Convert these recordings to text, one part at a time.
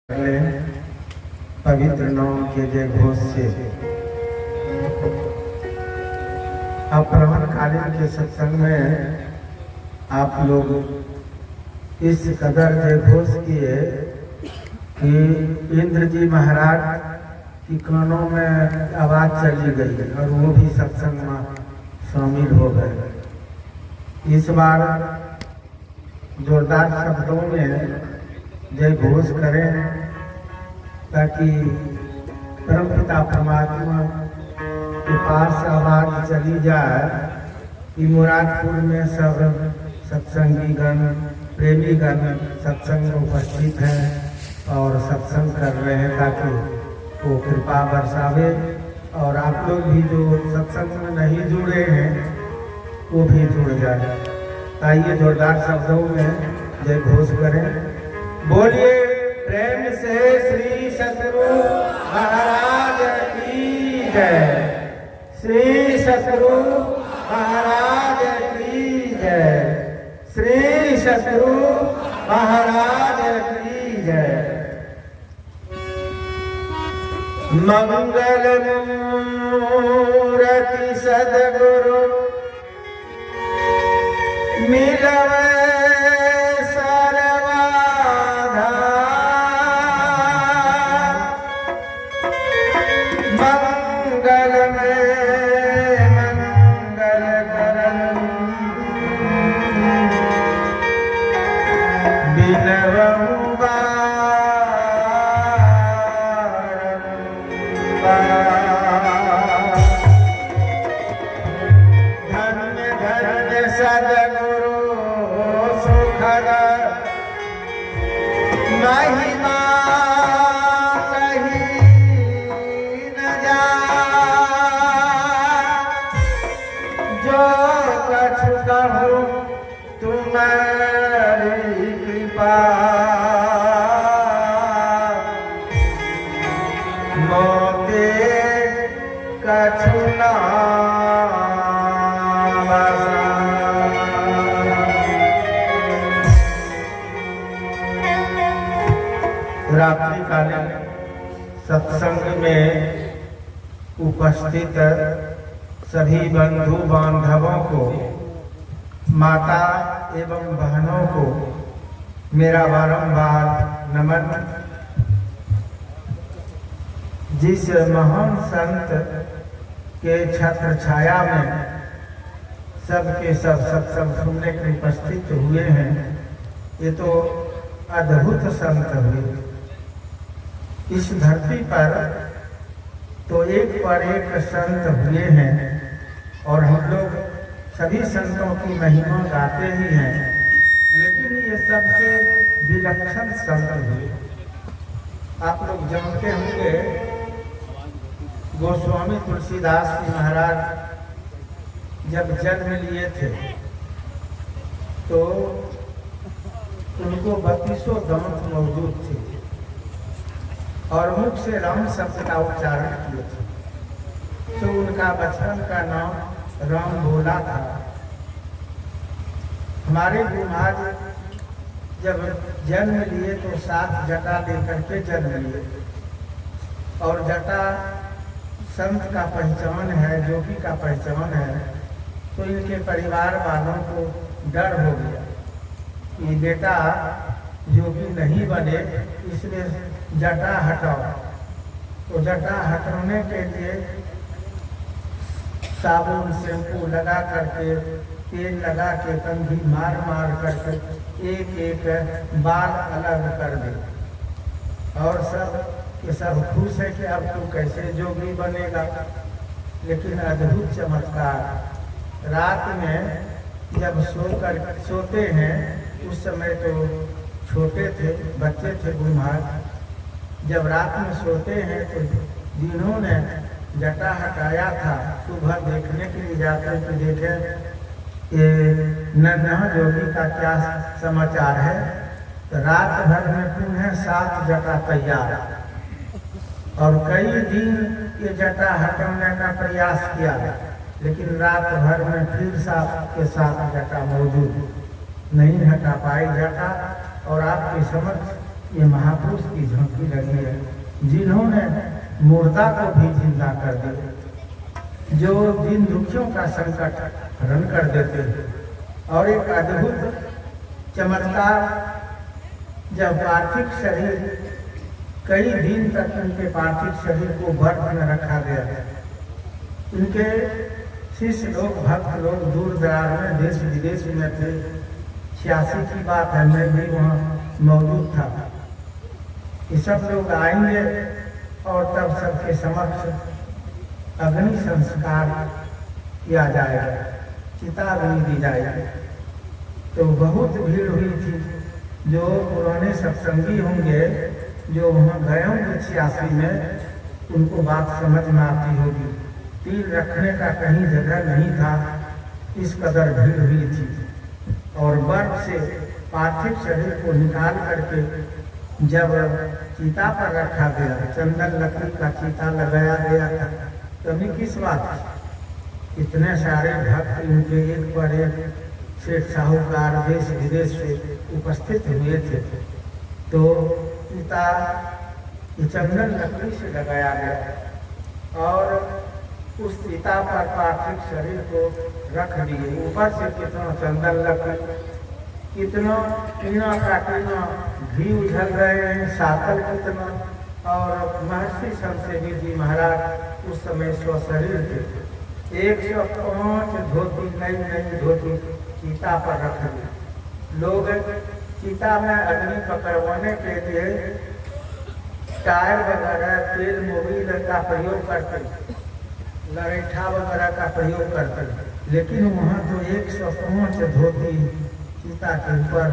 पवित्र नाम के जय घोष से अपराह्न कालीन के सत्संग में आप लोग इस कदर जय घोष किए कि इंद्र जी महाराज की कानों में आवाज चली गई और वो भी सत्संग में शामिल हो गए। इस बार जोरदार शब्दों में जय घोष करें ताकि परमपिता परमात्मा के पास आवाज चली जाए कि मुरादपुर में सब सत्संगीगण प्रेमीगण सत्संग में उपस्थित हैं और सत्संग कर रहे हैं ताकि वो कृपा बरसावे और आप लोग भी जो सत्संग में नहीं जुड़े हैं वो भी जुड़ जाए। आइए जोरदार शब्दों में जय घोष करें। बोलिए प्रेम से श्री सतगुरु महाराज की जय। श्री सतगुरु महाराज की जय। श्री सतगुरु महाराज की जय। मंगल मूर्ति सद्गुरु मिलवे तुम्हारी कृपा मोते कछुना रात्रि कालीन सत्संग में उपस्थित सभी बंधु बांधवों को माता एवं बहनों को मेरा बारंबार नमन। जिस महान संत के छत्र छाया में सबके सब सत्संग सुनने के उपस्थित हुए हैं, ये तो अद्भुत संत हुए। इस धरती पर तो एक पर एक संत हुए हैं और हम लोग सभी संतों की महिमा गाते ही हैं, लेकिन ये सबसे विलक्षण संत हुए। आप लोग जानते होंगे गोस्वामी तुलसीदास जी महाराज जब जन्म लिए थे तो उनको 32 दांत मौजूद थे और मुख से राम शब्द का उच्चारण किए थे। तो उनका बचपन का नाम राम भोला था। हमारे गुरु महाराज जब जन्म लिए तो 7 जटा लेकर के जन्म लिए और जटा संत का पहचान है, जोगी का पहचान है। तो इनके परिवार वालों को डर हो गया कि बेटा जोगी नहीं बने, इसलिए जटा हटाओ। तो जटा हटाने के लिए साबुन शैम्पू लगा करके तेल लगा के कंघी मार मार करके एक एक बाल अलग कर दे और सब के सब खुश है कि अब तू कैसे जोगी बनेगा। लेकिन अद्भुत चमत्कार, रात में जब सोते हैं, उस समय तो छोटे थे, बच्चे थे गुरु महाराज। जब रात में सोते हैं तो जिन्होंने जटा हटाया था सुबह देखने के लिए जाते तो देखे ये नन्हा जोगी का क्या समाचार है। तो रात भर में पुनः 7 जटा तैयार और कई दिन ये जटा हटाने का प्रयास किया, लेकिन रात भर में फिर 7 जटा मौजूद नहीं हटा पाए जटा। और आपके समक्ष ये महापुरुष की झांकी लगी है, जिन्होंने मुर्दा को भी जिंदा कर दिया, जो दिन दुखियों का संकट हरण कर देते हैं। और एक अद्भुत चमत्कार, जब पार्थिव शरीर कई दिन तक उनके पार्थिव शरीर को बर्फ में रखा गया, उनके शिष्य लोग, भक्त लोग दूर दराज में, देश विदेश में थे। 86 की बात है, मैं भी वहाँ मौजूद था। ये सब लोग आएंगे और तब सबके समक्ष अग्नि संस्कार किया जाएगा, चिता अग्नि दी जाएगी। तो बहुत भीड़ हुई थी। जो पुराने सत्संगी होंगे, जो वहाँ गए होंगे 86 में, उनको बात समझ में आती होगी। तीर रखने का कहीं जगह नहीं था, इस कदर भीड़ हुई थी। और बर्फ से पार्थिव शरीर को निकाल करके जब चिता पर रखा गया, चंदन लकड़ी का चिता लगाया गया था, कमी किस बात की? इतने सारे भक्त इनके एक पर एक सेठ साहूकार देश विदेश से उपस्थित हुए थे। तो चिता चंदन लकड़ी से लगाया गया और उस चिता पर पार्थिव शरीर को रख दिए। ऊपर से कितना चंदन लकड़ी, कितना टीना का टीना घी उछल रहे हैं, सातल कितना। और महर्षि संसेवी जी महाराज उस समय स्वशरीर थे। 105 धोती, नई नई धोती चिता पर रख दी। लोग चिता में अग्नि पकड़वाने के लिए टायर वगैरह, तेल मोबिल का प्रयोग करते, लरेठा वगैरह का प्रयोग करते, लेकिन वहाँ तो 105 धोती चिता के ऊपर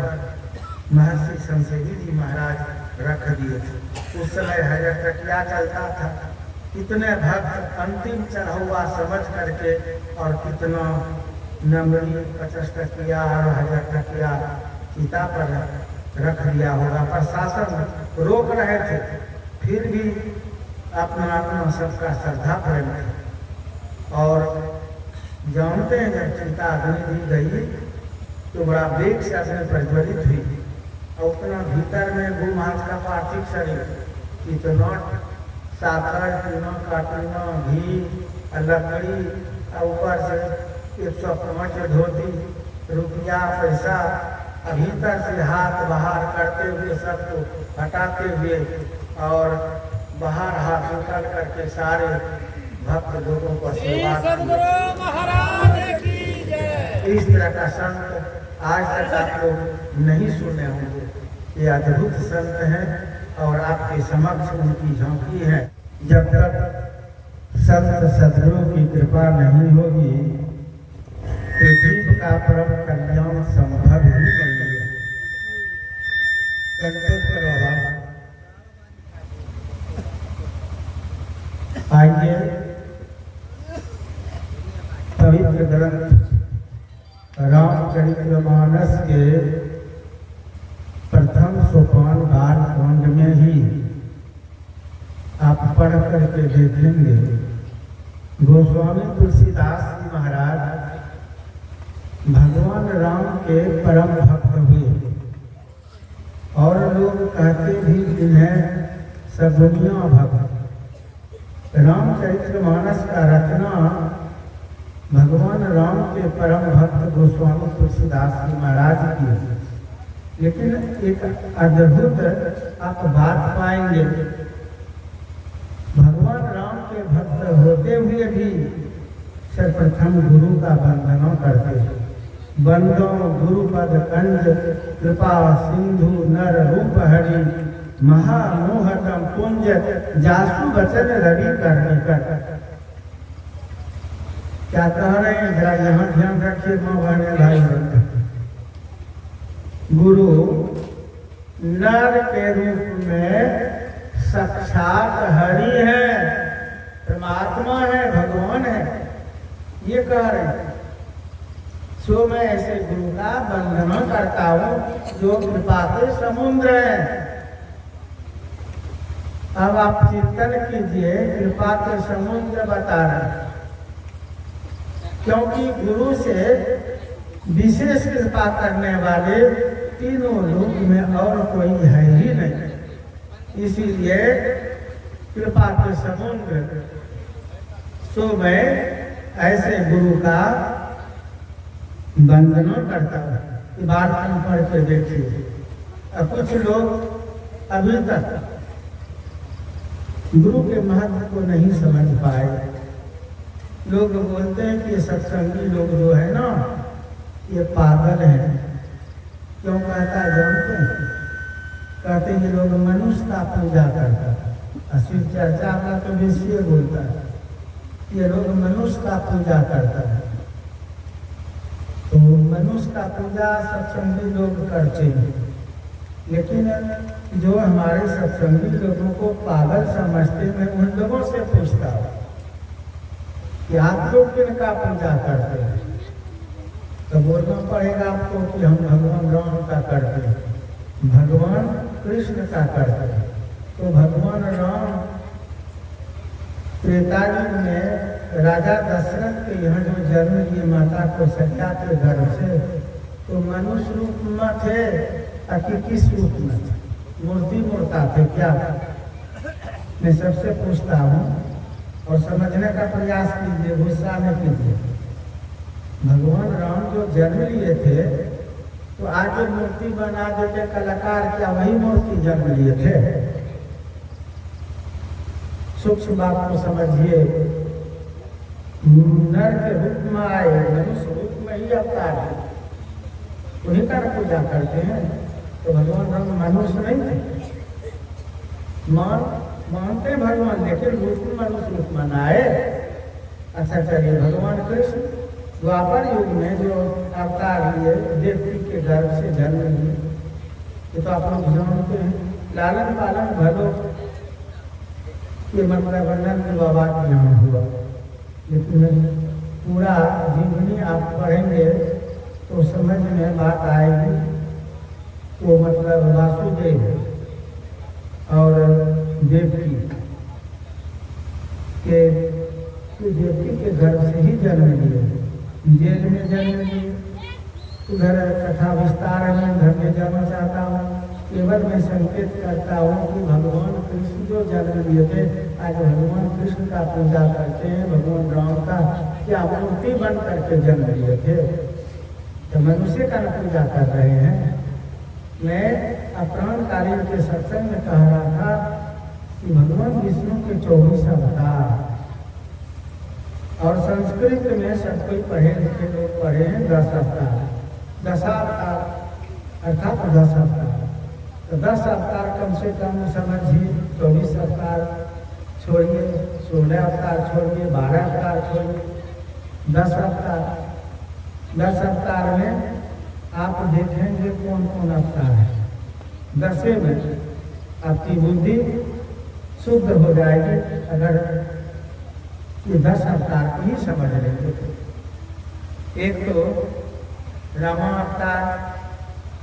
महर्षि संसेवी जी महाराज रख दिए थे। उस समय हजरतकिया चलता था। कितने भक्त अंतिम चढ़ावा समझ करके, और कितना नमरी 50 टकिया और 1000 टकिया चिता पर रख दिया होगा। प्रशासन रोक रहे थे, फिर भी अपना अपना सबका श्रद्धा प्रेम था। और जानते हैं जब चिता अग्नि दी गई तो बड़ा वेग से अग्नि प्रज्वलित हुई, और उतना भीतर में भूमांस का पार्थिव शरीर, इतना साकर, टीना का टीना, घी, लकड़ी, ऊपर से 105 धोती, रुपया पैसा, भीतर से हाथ बाहर करते हुए, सबको हटाते हुए, और बाहर हाथ निकाल करके सारे भक्त लोगों को सेवा। इस तरह का संत आज तक आप लोग नहीं सुने होंगे। ये अद्भुत संत हैं और आपके समक्ष उनकी झांकी है। जब तक संत सद्गुरु की कृपा नहीं होगी तो जीव का परम कल्याण संभव ही नहीं है। आइए पवित्र ग्रंथ रामचरितमानस के प्रथम सोपान बालकांड में ही आप पढ़ करके देखेंगे। गोस्वामी तुलसीदास जी महाराज भगवान राम के परम भक्त हुए, और लोग कहते भी इन्हें सगुनिया भक्त। रामचरितमानस का रचना भगवान राम के परम भक्त गोस्वामी तुलसीदास जी महाराज की। लेकिन एक अद्भुत आप बात पाएंगे, भगवान राम के भक्त होते हुए भी सर्वप्रथम गुरु का वंदना करते हैं। बंदो गुरुपद कंज कृपा सिंधु नर रूप हरि, महामोहतम पुंज जासु वचन रवि करने कर। क्या कह रहे हैं, जरा यहाँ ध्यान रखिए माँ बहने भाई। गुरु नर के रूप में साक्षात हरि है, परमात्मा है, भगवान है, ये कह रहे हैं। सो मैं ऐसे गुरु का वंदना करता हूँ जो कृपा के समुद्र है। अब आप चिंतन कीजिए, कृपा के समुद्र बता रहे हैं, क्योंकि गुरु से विशेष कृपा करने वाले तीनों लोक में और कोई है ही नहीं। इसीलिए कृपा के समुद्र सो मैं ऐसे गुरु का वंदना करता हूँ। ये बात हम पढ़ के देखिए। अब कुछ लोग अभी तक गुरु के महत्व को नहीं समझ पाए। लोग बोलते हैं कि ये सत्संगी लोग जो है ना, ये पागल हैं। क्यों कहता है जानते हैं? कहते हैं ये लोग मनुष्य का पूजा करता है। शिव चर्चा का तो विषय बोलता है, ये लोग मनुष्य का पूजा करता है। तो मनुष्य का पूजा सत्संगी लोग करते हैं, लेकिन जो हमारे सत्संगी लोगों को पागल समझते, मैं उन लोगों से पूछता हूँ कि आप लोग किनका पूजा करते हैं? तो बोलना पड़ेगा आपको कि हम भगवान राम का करते हैं, भगवान कृष्ण का करते हैं। तो भगवान राम त्रेता युग में राजा दशरथ के यहाँ जो जन्म लिए माता कौशल्या के गर्भ से, तो मनुष्य रूप में थे कि किस रूप में थे? मूर्ति मूर्ता थे क्या? मैं सबसे पूछता हूँ और समझने का प्रयास कीजिए, गुस्सा न कीजिए। भगवान राम जो जन्म लिए थे, तो आज जो मूर्ति बना देते कलाकार, क्या वही मूर्ति जन्म लिए थे? सूक्ष्म बात को समझिए। नर के रूप में आए, मनुष्य रूप में ही अवतार है, उन्हीं का पूजा करते हैं। तो भगवान राम मनुष्य नहीं थे, मानते भगवान, लेकिन रूप मनुष्य रूप में आए। अच्छा चलिए, भगवान कृष्ण द्वापर युग में जो अवतार लिए, देवकी के गर्भ से जन्म लिए, ये तो आप लोग जानते हैं। लालन पालन भलो ये मतलब नंद बाबा के यहाँ हुआ, लेकिन पूरा जीवनी आप पढ़ेंगे तो समझ में बात आएगी। वो मतलब वासुदेव और देवकी के गर्भ से ही जन्म लिए, जेल में जन्म लिए। उधर कथा विस्तार में घर में जाना चाहता हूँ, केवल मैं संकेत करता हूँ कि भगवान कृष्ण जो जन्म लिए थे, आज भगवान कृष्ण का पूजा करते हैं। भगवान राम का क्या मूर्ति बन करके जन्म लिए थे, तो मनुष्य का पूजा कर रहे हैं। मैं अपराधकालीन के सत्संग में कह रहा था कि भगवान विष्णु के 24 अवतार, और संस्कृत में सब कोई पढ़े लिखे लोग पढ़े हैं 10 अवतार, दशावतार अर्थात 10 अवतार। तो 10 अवतार कम से कम समझिए, 24 अवतार छोड़िए, 16 अवतार छोड़िए, 12 अवतार छोड़िए, 10 अवतार। 10 अवतार में आप देखेंगे कौन कौन अवतार है। 10वें में आपकी बुद्धि शुद्ध हो जाएगी अगर ये 10 अवतार को ही समझ लेंगे। एक तो रामावतार,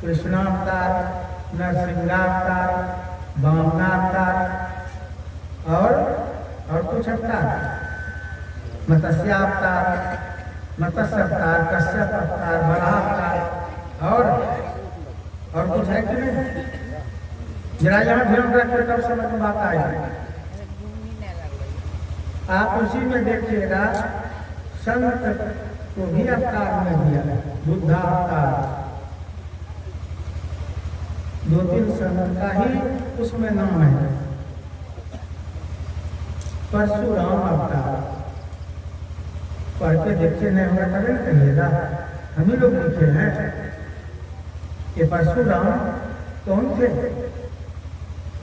कृष्णावतार, नरसिंहावतार, वामनावतार और कुछ अवतार, मत्स्यावतार, मत्स्य अवतार, कश्यप अवतार, बराह अवतार और कुछ है कि नहीं? जरा यहाँ ध्यान रखिए, तब समझ में बात आएगी। आप उसी में देखिएगा, संत को भी अवतार में दिया है, बुद्धा अवतार। 2-3 संत का ही उसमें नाम है। परशुराम अवतार पढ़ के देखिए, नहीं होगा तभी कहिएगा, हम ही लोग लिखे हैं। ये परशुराम कौन थे?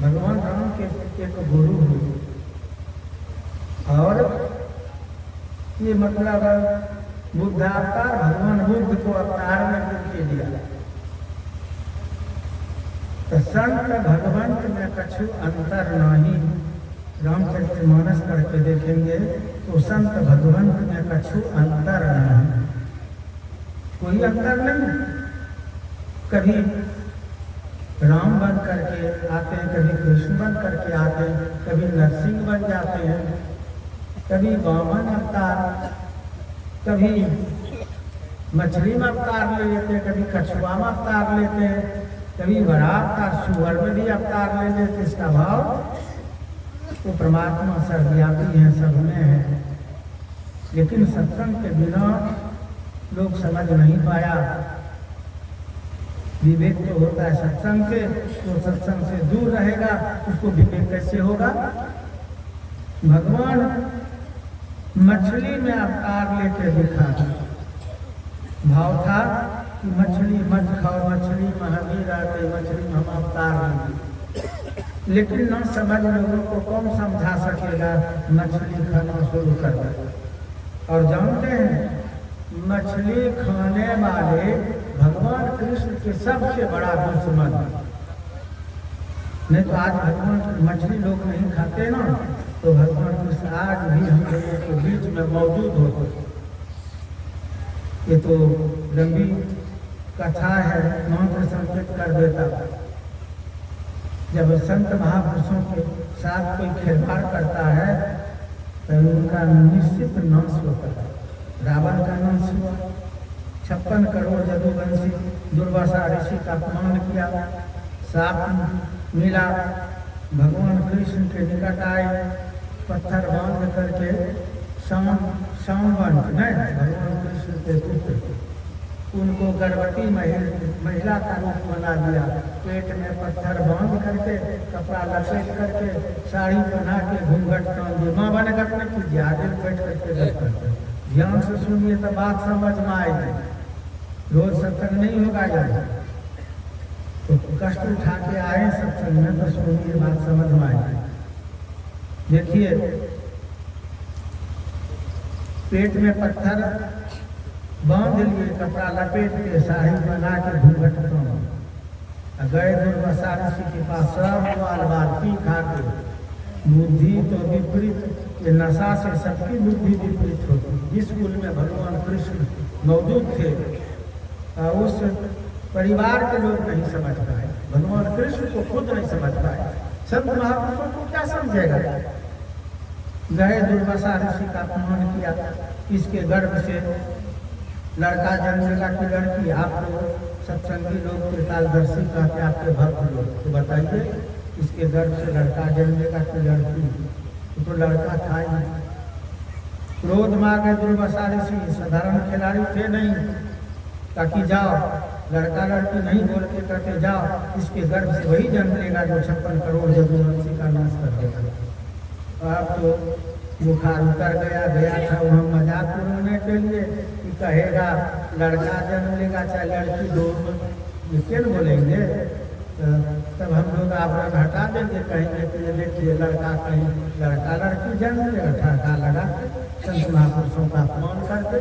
भगवान राम के एक गुरु हुए, और ये मतलब बुद्धावतार भगवान बुद्ध को अवतार में करके दिया। तो संत भगवंत में कछु अंतर नहीं। रामचरितमानस पढ़ के देखेंगे तो संत भगवंत में कछु अंतर नहीं, कोई अंतर नहीं। कभी राम बन करके आते हैं, कभी कृष्ण बन करके आते हैं, कभी नरसिंह बन जाते हैं, कभी वामन अवतार, कभी मछली में अवतार ले लेते हैं, कभी कछुआ में अवतार लेते हैं, कभी बड़ा अवतार सुअर में भी अवतार ले लेते। इसका भाव तो परमात्मा सर्वव्यापी है, सब में है, लेकिन सत्संग के बिना लोग समझ नहीं पाया। विवेक तो होता है सत्संग से, तो सत्संग से दूर रहेगा, उसको विवेक कैसे होगा। भगवान मछली में अवतार लेके दिखा, भाव था कि मछली मत खाओ, मछली महावीर आते, मछली में हम अवतार लेंगे। लेकिन न समझ लोगों को कौन समझा सकेगा, मछली खाना शुरू कर दे। और जानते हैं मछली खाने वाले भगवान कृष्ण के सबसे बड़ा दुश्मन। नहीं तो आज भगवान मछली लोग नहीं खाते ना, तो भगवान कृष्ण आज भी हम लोगों के बीच में मौजूद होते। ये तो लंबी कथा है, मंत्र संकेत कर देता। जब संत महापुरुषों के साथ कोई खिलवाड़ करता है तो उनका निश्चित नाश होता है। रावण का नाश हुआ, 56 करोड़ जदुवंशी दुर्वासा ऋषि का अपमान किया, साप मिला, भगवान कृष्ण के निकट आए, पत्थर बांध करके भगवान कृष्ण के पुत्र उनको गर्भवती महिला का रूप बना दिया। पेट में पत्थर बांध करके, कपड़ा लपेट करके, साड़ी पहना के घूंघट टांग दिए। माँ बने घटना की ज्यादा बैठ करके ध्यान से सुनिए तो बात समझ में आएगी। रोज सत्संग नहीं होगा यहाँ, तो कष्ट उठा के आए सत्संग में तो सुनिए, बात समझ में आएगी। देखिए पेट में पत्थर बांध लिए, कपड़ा लपेट के, साड़ी बना के घूंघट गए दुर्वासा ऋषि के पास। सब बाल बाल पी खा के, बुद्धि तो विपरीत, ये नशा से सबकी बुद्धि विपरीत होती। जिस कुल में भगवान कृष्ण मौजूद थे उस परिवार के लोग नहीं समझ पाए, भगवान कृष्ण को खुद नहीं समझ पाए, संत महापुरुषों को क्या समझेगा। गए दुर्वासा ऋषि का अपमान किया, इसके गर्भ से लड़का जन्मेगा कि लड़की। आप लोग सत्संगी लोग त्रिकालदर्शी कहते आपके भक्त लोग, तो बताइए इसके गर्भ से लड़का जन्मेगा कि लड़की। तो लड़का था ही। क्रोध में आ गए दुर्वासा ऋषि, साधारण खिलाड़ी थे नहीं, ताकि जाओ लड़का लड़की नहीं बोल के कहते जाओ इसके गर्भ से वही जन्म लेगा जो 56 करोड़ जदुवंशी का नाश कर देगा। अब तो बुखार उतर गया था वहाँ मजाक उड़ाने के लिए कि कहेगा लड़का जन्म लेगा चाहे लड़की, दो ये बोलेंगे। तब हम लोग आवरण हटा देंगे, कहेंगे कि ये देखिए लड़का कहीं लड़का लड़की जन्म लेगा, ठहका लगा संत महापुरुषों का अपमान करके।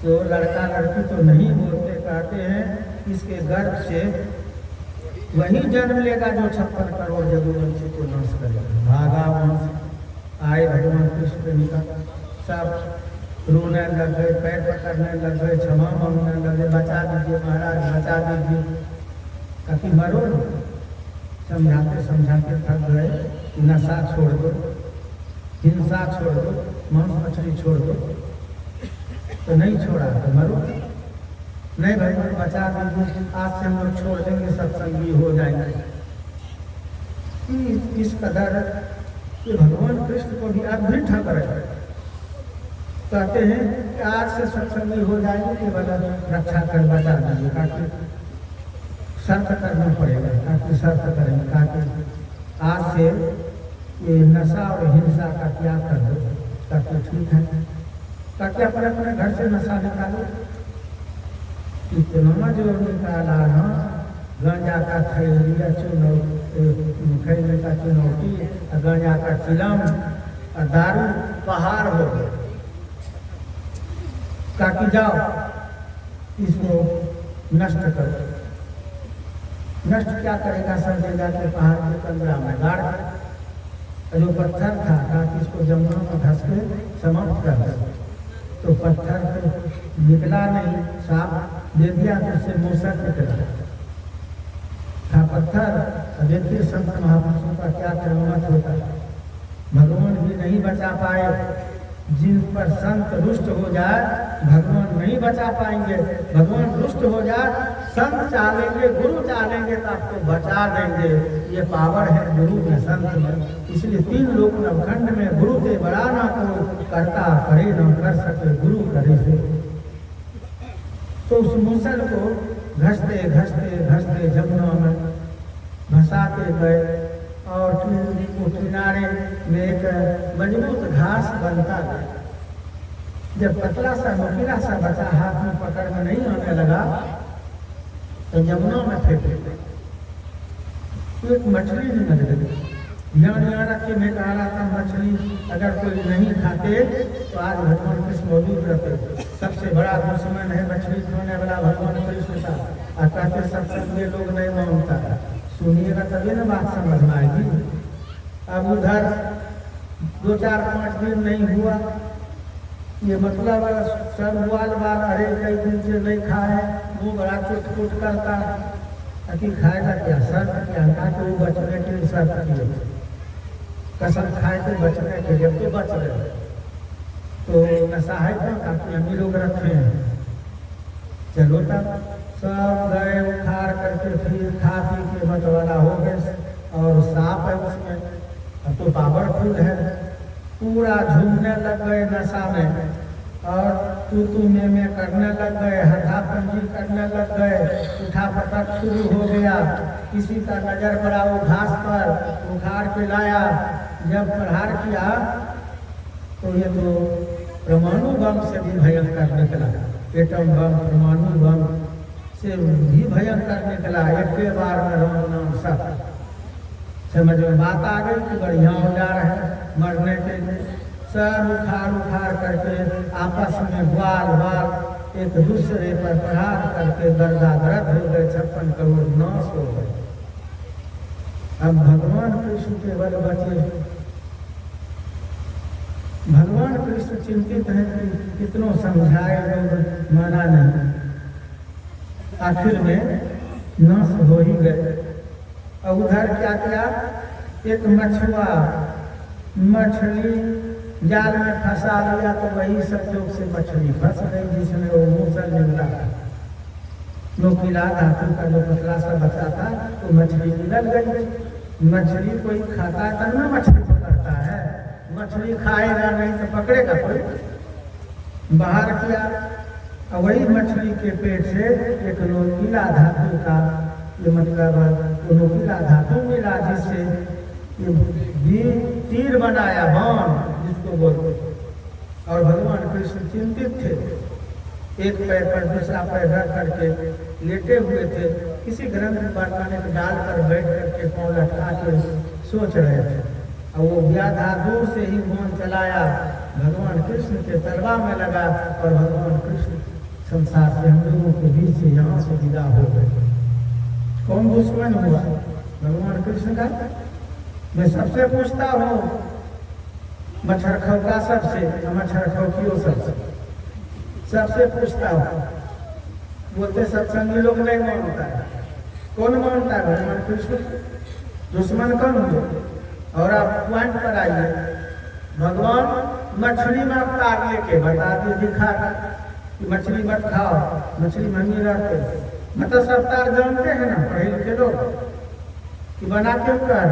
तो लड़का लड़की तो नहीं बोलते, कहते हैं इसके गर्भ से वही जन्म लेगा जो 56 करोड़ जदुवंशी को नाश करेगा। भागा वहाँ से आए भगवान कृष्ण के निकट, सब रोने लग गए, पैर पकड़ने लग गए, क्षमा मांगने लगे, बचा दीजिए महाराज, बचा दीजिए। ताकि मरो, समझाते समझाते थक गए, नशा छोड़ दो, हिंसा छोड़ दो, मांस मछली छोड़ दो, तो नहीं छोड़ा तो मरो। नहीं भाई बचा दीजिए, आज से हम लोग छोड़ देंगे, सत्संगी हो जाएंगे। इस कदर कि भगवान कृष्ण को भी अभी ठग रहे, कहते हैं कि आज से सत्संगी हो जाएंगे, केवल रक्षा कर बचा दीजिए, ताकि शर्त करना पड़ेगा, ताकि शर्त करेंगे, ताकि आज से ये नशा और हिंसा का त्याग कर दो, ताकि ठीक है, ताकि अपने अपने घर से नशा निकालो। इतना जो निकाला ना, गांजा का खैलिया खैले का चुनौती, गांजा का चिलम, दारू पहाड़ हो गए। ताकि जाओ इसको नष्ट करो। नष्ट क्या करेगा, सब जगह के पहाड़ के कंदरा में गाड़ जो पत्थर था, ताकि इसको जमुना में धस के समाप्त कर दे। तो पत्थर तो निकला नहीं, साफ दे दिया तो उससे मूसक निकला था पत्थर। देखिए संत महापुरुषों का क्या कर्मठ होता है, भगवान भी नहीं बचा पाए। जिन पर संत रुष्ट हो जाए भगवान नहीं बचा पाएंगे। भगवान रुष्ट हो जाए, संत चाहेंगे, गुरु चाहेंगे तो आपको बचा देंगे। ये पावर है गुरु में, संत में। इसलिए 3 लोक नवखंड में गुरु से बड़ा ना कोई, करता करे न कर सके गुरु करे से। तो उस मूसल को घसते घसते घसते जमुना में भसाते गए और किनारे में एक मजबूत घास बनता गया। जब पतला सा नुकीला सा बचा हाथ में पकड़ में नहीं आने लगा तो यमुना में फेंक दिया। तो एक मछली निकल गई। यहाँ रखे में कहा रहा था मछली अगर कोई नहीं खाते तो आज भगवान कृष्ण मौजूद रहते। सबसे बड़ा दुश्मन है मछली खाने वाला भगवान कृष्ण का। और कहते सत्संग में लोग नहीं मानता, सुनिएगा तभी ना बात समझ में आएगी। अब उधर 2-4-5 दिन नहीं हुआ, ये मतलब सब बाल अरे कई दिन से नहीं खाए, मुँह बड़ा चुट करता, अति खाएगा क्या, शर्त क्या था तो वो बचने के लिए शर्त किए, कसम खाए थे बचने के लिए, तो बच रहे। तो नशा है क्या, काफी अमीर लोग रखे हैं। चलो तब सब गए उखाड़ करके फिर खा पी के बटवारा हो गए। और सांप है उसमें, अब तो पावरफुल है, पूरा झूमने लग गए नशा में और तू में करने लग गए, हथा पंजी करने लग गए, उठा पटक शुरू हो गया। किसी का नजर पड़ा वो घास पर, उखाड़ के लाया। जब प्रहार किया तो ये तो परमाणु बम से भी भयंकर निकला। एटम बम, परमाणु बम से भी भयंकर निकला। एक के बार में राम नाम सब समझ में बात आ गई कि बढ़िया हो जा रहा है मरने के लिए। सब उखाड़ करके आपस में बाल एक दूसरे पर प्रहार करके गर्दागर्द हो गए। 56 करोड़ नाश हो गए। अब भगवान कृष्ण केवल बचे। भगवान कृष्ण चिंतित है कि कितनों समझाए लोग माना नहीं। आखिर में नाश हो ही गए। और उधर क्या किया, एक मछुआ मछली जाल में फंसा लिया तो वही संयोग से मछली फंस गई जिसमें वो मूसल निकला। नोकीला धातु का जो पतला सा बचा था तो मछली निकल गई। मछली कोई खाता तब ना मछली पकड़ता है, मछली खाएगा नहीं तो पकड़ेगा कोई। बाहर किया और वही मछली के पेट से एक नोकीला धातु का, ये मतलब नोकीला धातु मिला जिससे तीर बनाया, बाण जिसको बोलते। और भगवान कृष्ण चिंतित थे। एक पैर पर दूसरा पैर रख करके लेटे हुए थे। किसी ग्रंथ पर डाल कर बैठ करके पाँव लटका के सोच रहे थे। और वो व्याधा दूर से ही बाण चलाया, भगवान कृष्ण के तलवा में लगा और भगवान कृष्ण संसार से, हम लोगों के बीच से यहाँ से विदा हो गए। कौन दुश्मन हुआ? भगवान कृष्ण का। मैं सबसे पूछता हूँ, मच्छर खौका सबसे, मच्छर खौकियों सबसे पूछता हूँ। बोलते सत्संगी लोग नहीं मानता है। कौन मानता है? भगवान कृष्ण। दुश्मन कौन हुए? और आप पॉइंट पर आइए। भगवान मछली में अवतार लेके बता दिए, दिखा कि मछली मत खाओ, मछली महंगी रहते। मतलब अवतार जानते हैं ना पढ़े लिखे लोग कि बना क्यों कर,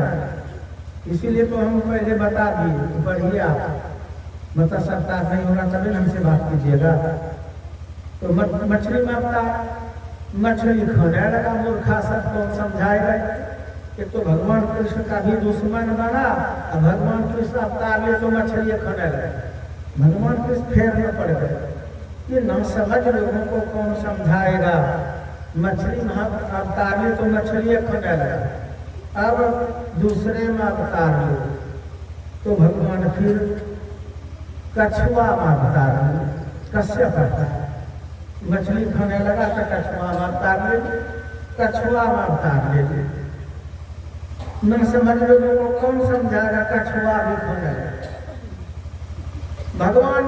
इसीलिए तो हम पहले बता दिए। पढ़िए आप, मतलब अवतार नहीं होगा तभी हमसे बात कीजिएगा। तो मछली में अवतार, मछली खाने लगा मूर्खा, सबको समझाएगा। एक तो भगवान कृष्ण का भी दुश्मन बना और भगवान कृष्ण अवतार ले तो मछली खाने लगा। भगवान कृष्ण फेर में पड़ गए। ये ना समझ लोगों को कौन समझाएगा? मछली में अवतार ले तो मछली खाने लगा। अब दूसरे में अवतार ले तो भगवान फिर कछुआ में अवतार ले, कश्यप अवतार। मछली खाने लगा तो कछुआ में अवतार ले, कछुआ में अवतार ले। न समझ लोगों को कौन समझाएगा? कछुआ भी खाने लगा। भगवान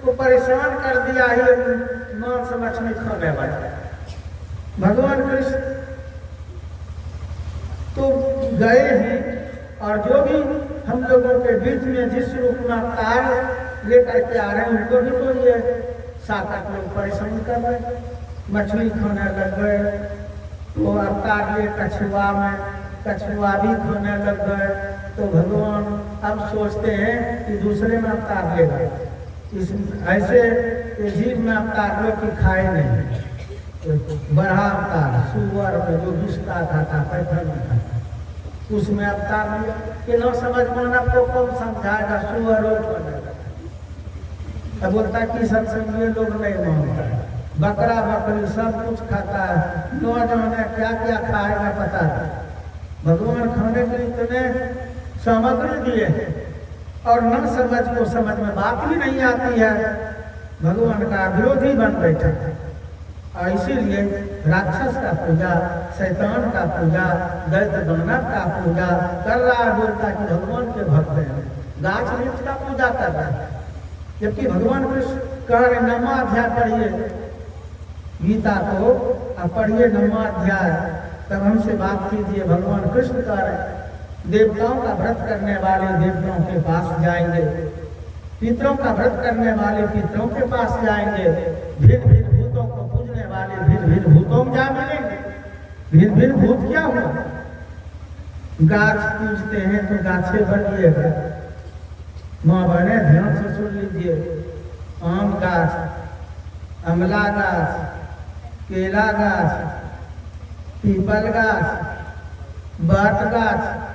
को परेशान कर दिया ही मांस मछली खाने वाला भगवान कृष्ण तो गए हैं। और जो भी हम लोगों के बीच में जिस रूप में अवतार लेकर के आ रहे हैं उनको भी तो ये साकत लोग परेशान कर रहे, मछली खाने लग गए, तो अवतार लिए कछुआ में, कछुआ भी खाने लग गए। तो भगवान अब सोचते हैं कि दूसरे में अवतार लेगा, इस ऐसे जीव में अवतार लो कि खाए नहीं। बड़ा अवतार सुअर में जो विषता खाता, पैथल में खाता, उसमें अवतार लिया कि न समझ मानव को कौन समझाएगा, सुअरों को। अब बोलता कि सत्संगी लोग नहीं मानता है, बकरा बकरी सब कुछ खाता है, नौजवान क्या क्या खाएगा पता नहीं। भगवान खाने के लिए इतने सामग्री दिए और न समझ को समझ में बात भी नहीं आती है, भगवान का विरोधी बन बैठा है। और इसीलिए राक्षस का पूजा, शैतान का पूजा, दैत्य दानव का पूजा कर रहा है, बोलता कि भगवान के भक्त हैं, गाछ वृक्ष का पूजा कर रहा है। जबकि भगवान कृष्ण कह रहे नवमाध्याय पढ़िए गीता को, अब पढ़िए नवमाध्याय, तब हमसे बात कीजिए। भगवान कृष्ण कह रहे देवताओं का व्रत करने वाले देवताओं के पास जाएंगे, पितरों का व्रत करने वाले पितरों के पास जाएंगे, भिन्न भिन्न भूतों को पूजने वाले भिन्न भिन्न भूतों में जा मिलेंगे। भिन्न भिन्न भूत क्या हुआ? गाछ पूजते हैं तो गाछे बनिएगा, माँ बहने ध्यान से सुन लीजिए, आम गाछ, अमला गाछ, केला गाछ, पीपल गाछ, बाट गाछ,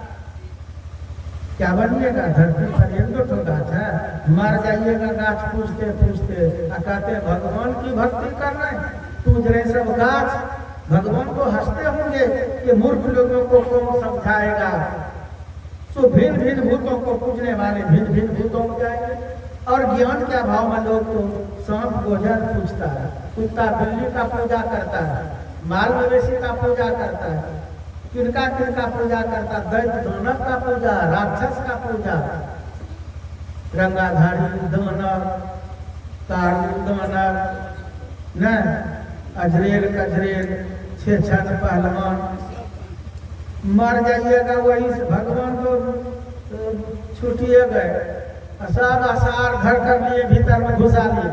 क्या बनिएगा? धरती पर एक दो गाछ है, मर जाइएगा गाछ पूछते पूछते। कहते भगवान की भक्ति कर रहे हैं, पूज रहे सब गाछ, भगवान को हंसते होंगे कि मूर्ख लोगों को कौन समझाएगा। तो भिन्न भिन्न भूतों को पूजने वाले भिन्न भिन्न भूतों में जाएंगे। और ज्ञान क्या भाव में लोग तो सांप गोजर पूजता है, कुत्ता बिल्ली का पूजा करता है, माल मवेशी का पूजा करता है, किनका किनका पूजा करता, दैत्य दानव का पूजा, राक्षस का पूजा, रंगाधारी दानव, काली दानव, न अजरेल कजरेल, छेछन पहलवान, मर जाइएगा वही से भगवान को छूटिए गए, सब आसार घर कर लिए, भीतर में घुसा लिए।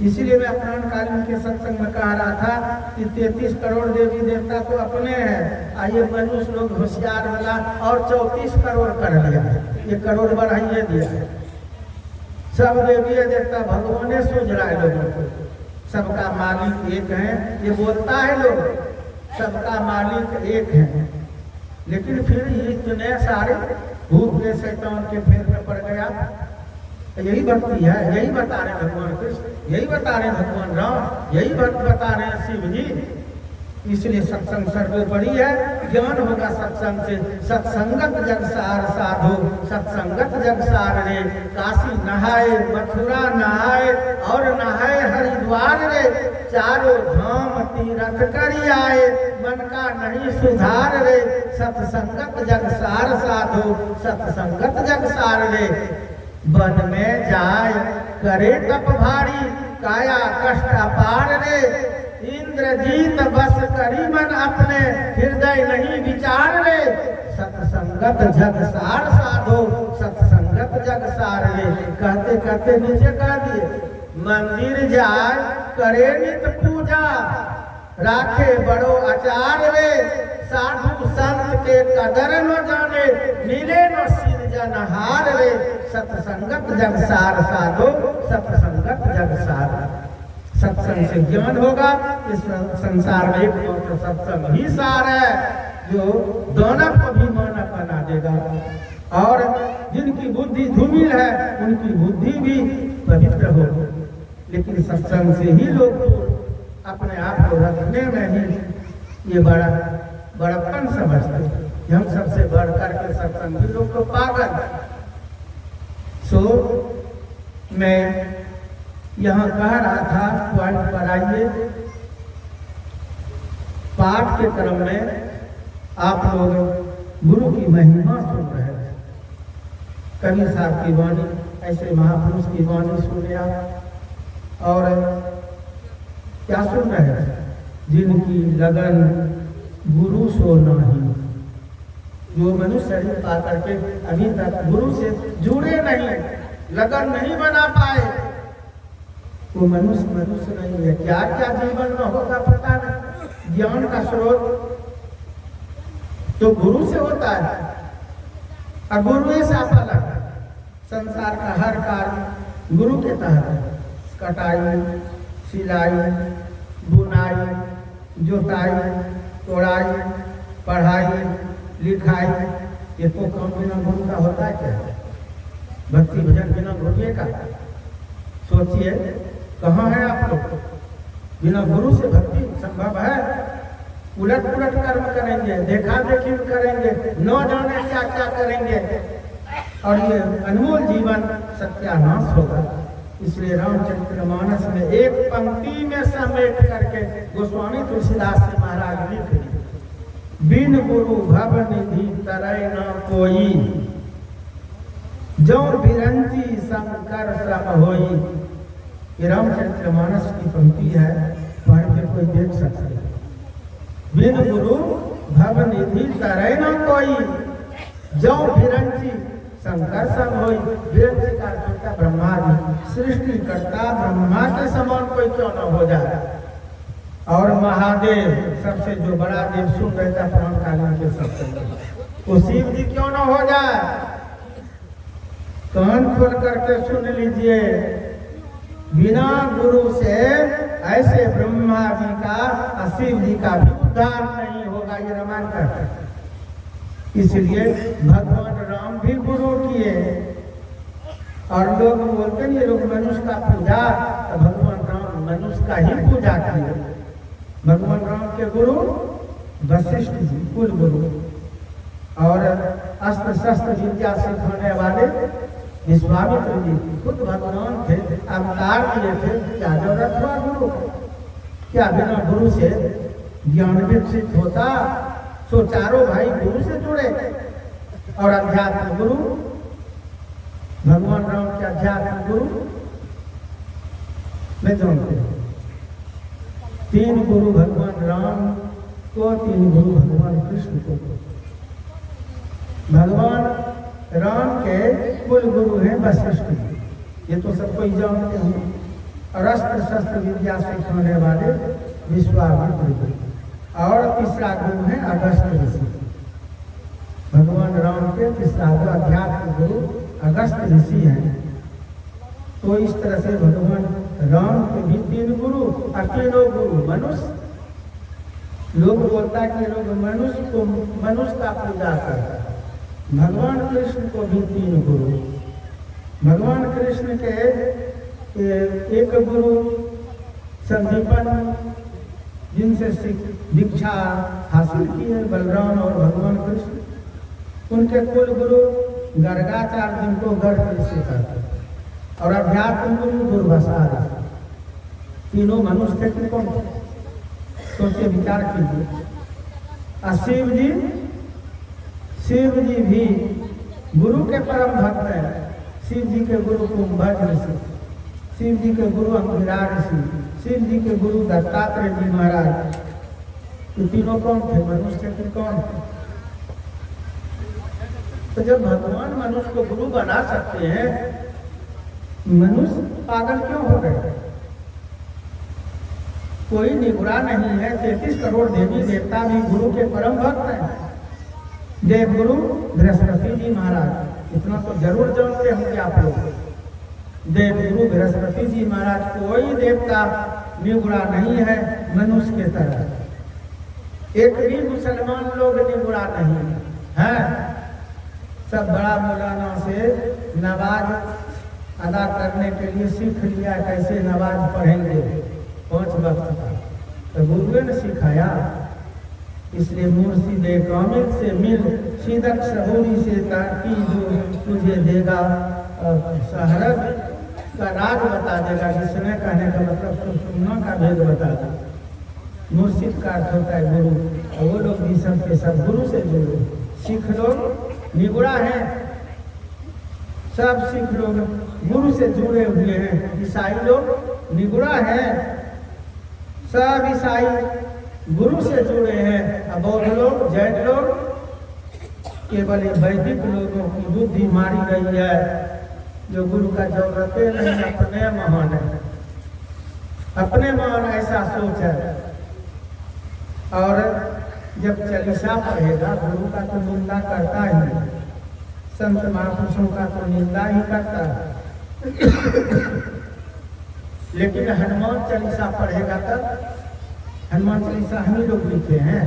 इसीलिए मैं प्राणकालीन के सत्संग में कह रहा था कि 33 करोड़ देवी देवता तो अपने हैं, आइए मनुष्य लोग होशियार वाला और 34 करोड़ कर लिया, 1 करोड़ बढ़ाइए दिया। सब देवी देवता भगवान सूझ रहा है लोगों को, सबका मालिक एक है, ये बोलता है लोग सबका मालिक एक है, लेकिन फिर इतने सारे भूत ने शैतान के फेर में पड़ गया। यही भक्ति है, यही बता रहे भगवान कृष्ण, यही बता रहे भगवान राम, यही बता रहे शिव जी। इसलिए सत्संग सर्वोपरि है, ज्ञान होगा सत्संग से। सत्संगत जग सार साधो, सत्संगत जग सार रे, काशी नहाए मथुरा नहाए और नहाए हरिद्वार रे, चारों धाम तीरथ करी आए, मन का नहीं सुधार रे, सत्संगत जग सार साधो, सत्संगत जग सार रे। वन में जाए करे तप भारी, काया कष्ट अपार रे, इंद्रजीत बस करी मन अपने, हृदय नहीं विचार रे, सत्संगत जग सार साधो, सत्संगत जग सार रे। कहते कहते नीचे कह दिए, मंदिर जाए करे नित पूजा, राखे बड़ो आचार रे, साधु संत के कदर न जाने, मिले न सिरजनहार रे, सत्संगत जग सार साधो, सत्संगत जग सार। सत्संग से ज्ञान होगा, इस संसार में एकमात्र सत्संग ही सार है, जो दानव को भी मानव बना देगा, और जिनकी बुद्धि धूमिल है उनकी बुद्धि भी पवित्र होगी। लेकिन सत्संग से ही लोग अपने आप को रखने में ही ये बड़प्पन समझते हैं कि हम सबसे बढ़ करके सत्संगी लोग को पागल। सो मैं यहाँ कह रहा था, पॉइंट पर आइए। पाठ के क्रम में आप लोग गुरु की महिमा सुन रहे थे, कबीर साहब की वाणी, ऐसे महापुरुष की वाणी सुन लिया, और क्या सुन रहे थे? जिनकी लगन गुरु सो नहीं, जो मनुष्य शरीर पा करके अभी तक गुरु से जुड़े नहीं, लगन नहीं बना पाए, वो मनुष्य मनुष्य नहीं है। क्या क्या जीवन में होगा पता नहीं। ज्ञान का स्रोत तो गुरु से होता है, और गुरु से आप अलग है। संसार का हर कार्य गुरु के तहत है। कटाई, सिलाई, बुनाई, जोताई, तोड़ाई, पढ़ाई, लिखाई, ये तो काम बिना गुरु का होता है क्या? भक्ति भजन बिना गुरु का? सोचिए कहाँ है आप लोग? बिना गुरु से भक्ति संभव है? उलट पुलट कर्म करेंगे, देखा देखी करेंगे, न जाने क्या क्या करेंगे, और ये अनमोल जीवन सत्यानाश होगा। इसलिए रामचरितमानस में एक पंक्ति में समेट करके गोस्वामी तुलसीदास जी महाराज लिख दिए, बिन गुरु भव निधि तरय न कोई, जो बिरंची शंकर सम होई। ये रामचरितमानस की पंक्ति है, पढ़ के कोई देख सकते हैं। बिन गुरु भव निधि तरय न कोई, जो बिरंची शंकर सम होई। बिरंची का अर्थ होता ब्रह्मा जी, सृष्टि करता ब्रह्मा के समान कोई क्यों न हो जाए। और महादेव सबसे जो बड़ा देव सुन रहता प्राण कालीन के सबसे, वो शिव जी क्यों न हो जाए। कान खोल करके सुन लीजिए, बिना गुरु से ऐसे ब्रह्मा जी का शिव जी का भी उद्धार नहीं होगा। ये रामायण कहता है। इसलिए भगवान राम भी गुरु किए, और लोग बोलते हैं ये लोग मनुष्य का पूजा, तो भगवान राम मनुष्य का ही पूजा किए। भगवान राम के गुरु वशिष्ठ जी कुल गुरु, और अस्त्र शस्त्र विद्या सिखाने वाले विश्वामित्र जी खुद भगवान थे, अवतार दिए थे। क्या जरूरत हुआ गुरु? क्या बिना गुरु से ज्ञान विकसित होता? तो चारों भाई गुरु से जुड़े, और अध्यात्म गुरु भगवान राम के अध्यात्म गुरु में जानते हैं। 3 गुरु भगवान राम को, 3 गुरु भगवान कृष्ण को। भगवान राम के कुल गुरु हैं वशिष्ठ जी, ये तो सब कोई जानते हैं। और अस्त्र शस्त्र विद्या सिखाने वाले विश्वामित्र जी, और तीसरा गुरु है अगस्त ऋषि। भगवान राम के तीसरा अध्यात्म गुरु अगस्त ऋषि हैं। तो इस तरह से भगवान राम के भी 3 गुरु, और 3 गुरु मनुष्य। लोग बोलता कि लोग मनुष्य को मनुष्य का पूजा करता है। भगवान कृष्ण को भी 3 गुरु। भगवान कृष्ण के एक गुरु संदीपन, जिनसे दीक्षा हासिल की है बलराम और भगवान कृष्ण। उनके कुल गुरु गर्गाचार्य, जिनको गर्ग ऋषि कहते हैं, और अध्यात्म गुरु दुर्वासा। तीनों मनुष्य थे कि कौन? सोचिए, विचार कीजिए। शिव जी भी गुरु के परम भक्त हैं। शिव जी के गुरु कुंभज ऋषि, शिव जी के गुरु अंगिरा ऋषि, शिव जी के गुरु दत्तात्रेय जी महाराज। तो तीनों कौन थे? मनुष्य थे कि कौन थे? तो जब भगवान मनुष्य को गुरु बना सकते हैं, मनुष्य पागल क्यों हो गए? कोई निगुरा नहीं है। 33 करोड़ देवी देवता भी गुरु के परम भक्त हैं। देव गुरु बृहस्पति जी महाराज, इतना तो जरूर जानते होंगे आप लोग। देव गुरु बृहस्पति जी महाराज, कोई देवता निगुरा नहीं है मनुष्य के तरह। एक भी मुसलमान लोग निगुरा नहीं है। सब बड़ा मौलाना से नमाज अदा करने के लिए सीख लिया, कैसे नमाज पढ़ेंगे 5 वक्त का, तो गुरुए ने सिखाया। इसलिए मुर्शिदे कामिल से मिल, सीदक सहूरी से ताकि जो तुझे देगा शहरत का राज बता देगा। जिसने कहने का मतलब सुनना का भेद बता देगा। मुर्शिद का अर्थ होता है गुरु, और वो लोग भी सब के सब गुरु से जुड़े। सिख लोग निगुड़ा है, सब सिख लोग गुरु से जुड़े हुए हैं। ईसाई लोग निगुड़ा है, सब ईसाई गुरु से जुड़े हैं। बौद्ध लोग, जैन लोग केवल वैदिक लोगों की बुद्धि मारी गई है, जो गुरु का जरूरत नहीं, अपने महान है। अपने मन ऐसा सोच है। और जब चालीसा पढ़ेगा गुरु का तो निंदा करता ही, संत महापुरुषों का तो निंदा ही करता है। लेकिन हनुमान चालीसा पढ़ेगा तब, हनुमान चालीसा हम ही लोग लिखे हैं,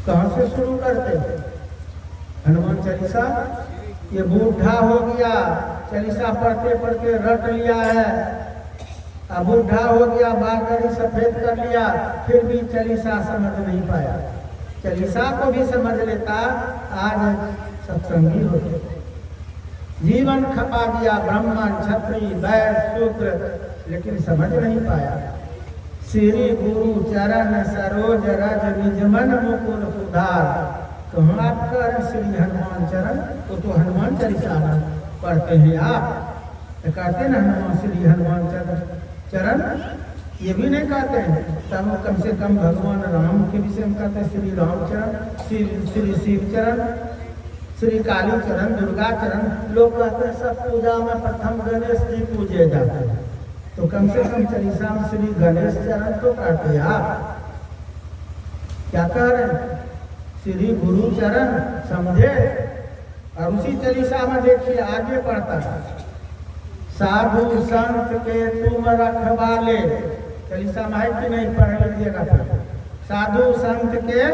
कहाँ से शुरू करते हनुमान चालीसा? ये बूढ़ा हो गया, चालीसा पढ़ते पढ़ते रट लिया है, अब बूढ़ा हो गया, बाल सफेद कर लिया, फिर भी चालीसा समझ नहीं पाया। चालीसा को भी समझ लेता, आज सत्संगी होते। जीवन खपा दिया ब्राह्मण क्षत्रिय वैश्य शूद्र, लेकिन समझ नहीं पाया। श्री गुरु चरण सरोज रज निज मन मुकुर सुधार। तो हम आप कह रहे श्री हनुमान चरण, तो हनुमान चालीसा पढ़ते हैं आप, तो कहते ना हनुमान श्री हनुमान चरण, ये भी नहीं कहते हैं। तब कम से कम भगवान राम के विषय में कहते हैं श्री रामचरण, श्री शिव चरण, श्री काली चरण, दुर्गा चरण। लोग कहते हैं सब पूजा में प्रथम गणेश जी पूजे जाते हैं, तो कम से कम चालीसा में श्री गणेश चरण तो कहते हैं आप। क्या कह रहे हैं? श्री गुरु चरण, समझे? और उसी चालीसा में देखिए आगे पढ़ता है, साधु संत के तुम रखवाले। चालीसा में है कि नहीं? पढ़ लीजिएगा फिर। साधु संत के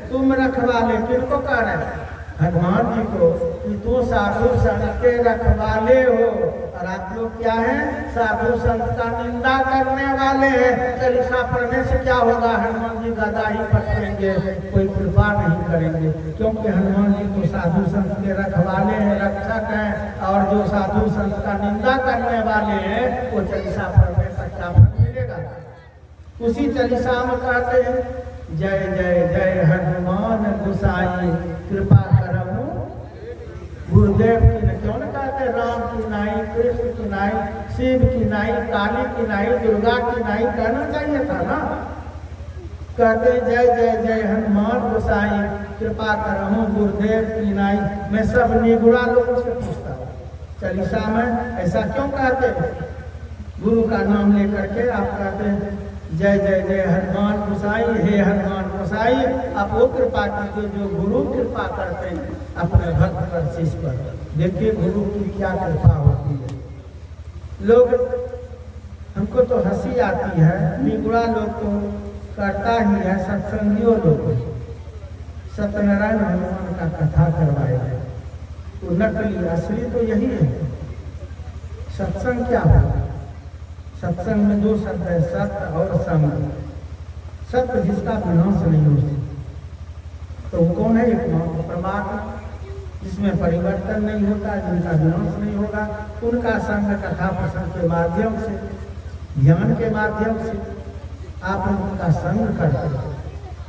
तुम रखवाले, किनको कह रहे हैं? हनुमान जी को, कि तू साधु संत के रखवाले हो। और आप लोग क्या है? साधु संत का निंदा करने वाले हैं। चालीसा पढ़ने से क्या होगा? हनुमान जी गदा ही पकड़ेंगे, कोई कृपा नहीं करेंगे, क्योंकि हनुमान जी तो साधु संत के रखवाले हैं, रक्षक हैं। और जो साधु संत का निंदा करने वाले हैं, वो चालीसा पढ़ने का क्या फल मिलेगा? उसी चालीसा में कहते हैं, जय जय जय हनुमान गोसाई कृपा करहु गुरुदेव की। क्यों न कहते राम की नाई, कृष्ण की नाई, शिव की नाई, काली की नाई, दुर्गा की नाई कहना चाहिए था ना। कहते जय जय जय हनुमान गोसाई कृपा करहु गुरुदेव की नाई। मैं सब निगुड़ा लोगों से पूछता हूँ, चालीसा में ऐसा क्यों कहते हैं? गुरु का नाम लेकर के आप कहते हैं जय जय जय हनुमान गोसाई, हे हनुमान गोसाई आप वो कृपा कीजिए जो गुरु कृपा करते हैं अपने भक्त पर, शिष्य पर। देखिए गुरु की क्या कृपा होती है। लोग, हमको तो हंसी आती है, निगुड़ा लोग तो करता ही है, सत्संगियों लोग सत्यनारायण हनुमान का कथा करवाएगा, तो नकली असली तो यही है। सत्संग क्या होगा? सत्संग में दो शब्द है, सत्य और संग। सत्य जिसका विनाश नहीं हो सकता, तो वो कौन है? एक परमात्मा, जिसमें परिवर्तन नहीं होता, जिनका विनाश नहीं होगा। उनका संग कथा प्रसंग के माध्यम से, ज्ञान के माध्यम से आप उनका संग करते हैं,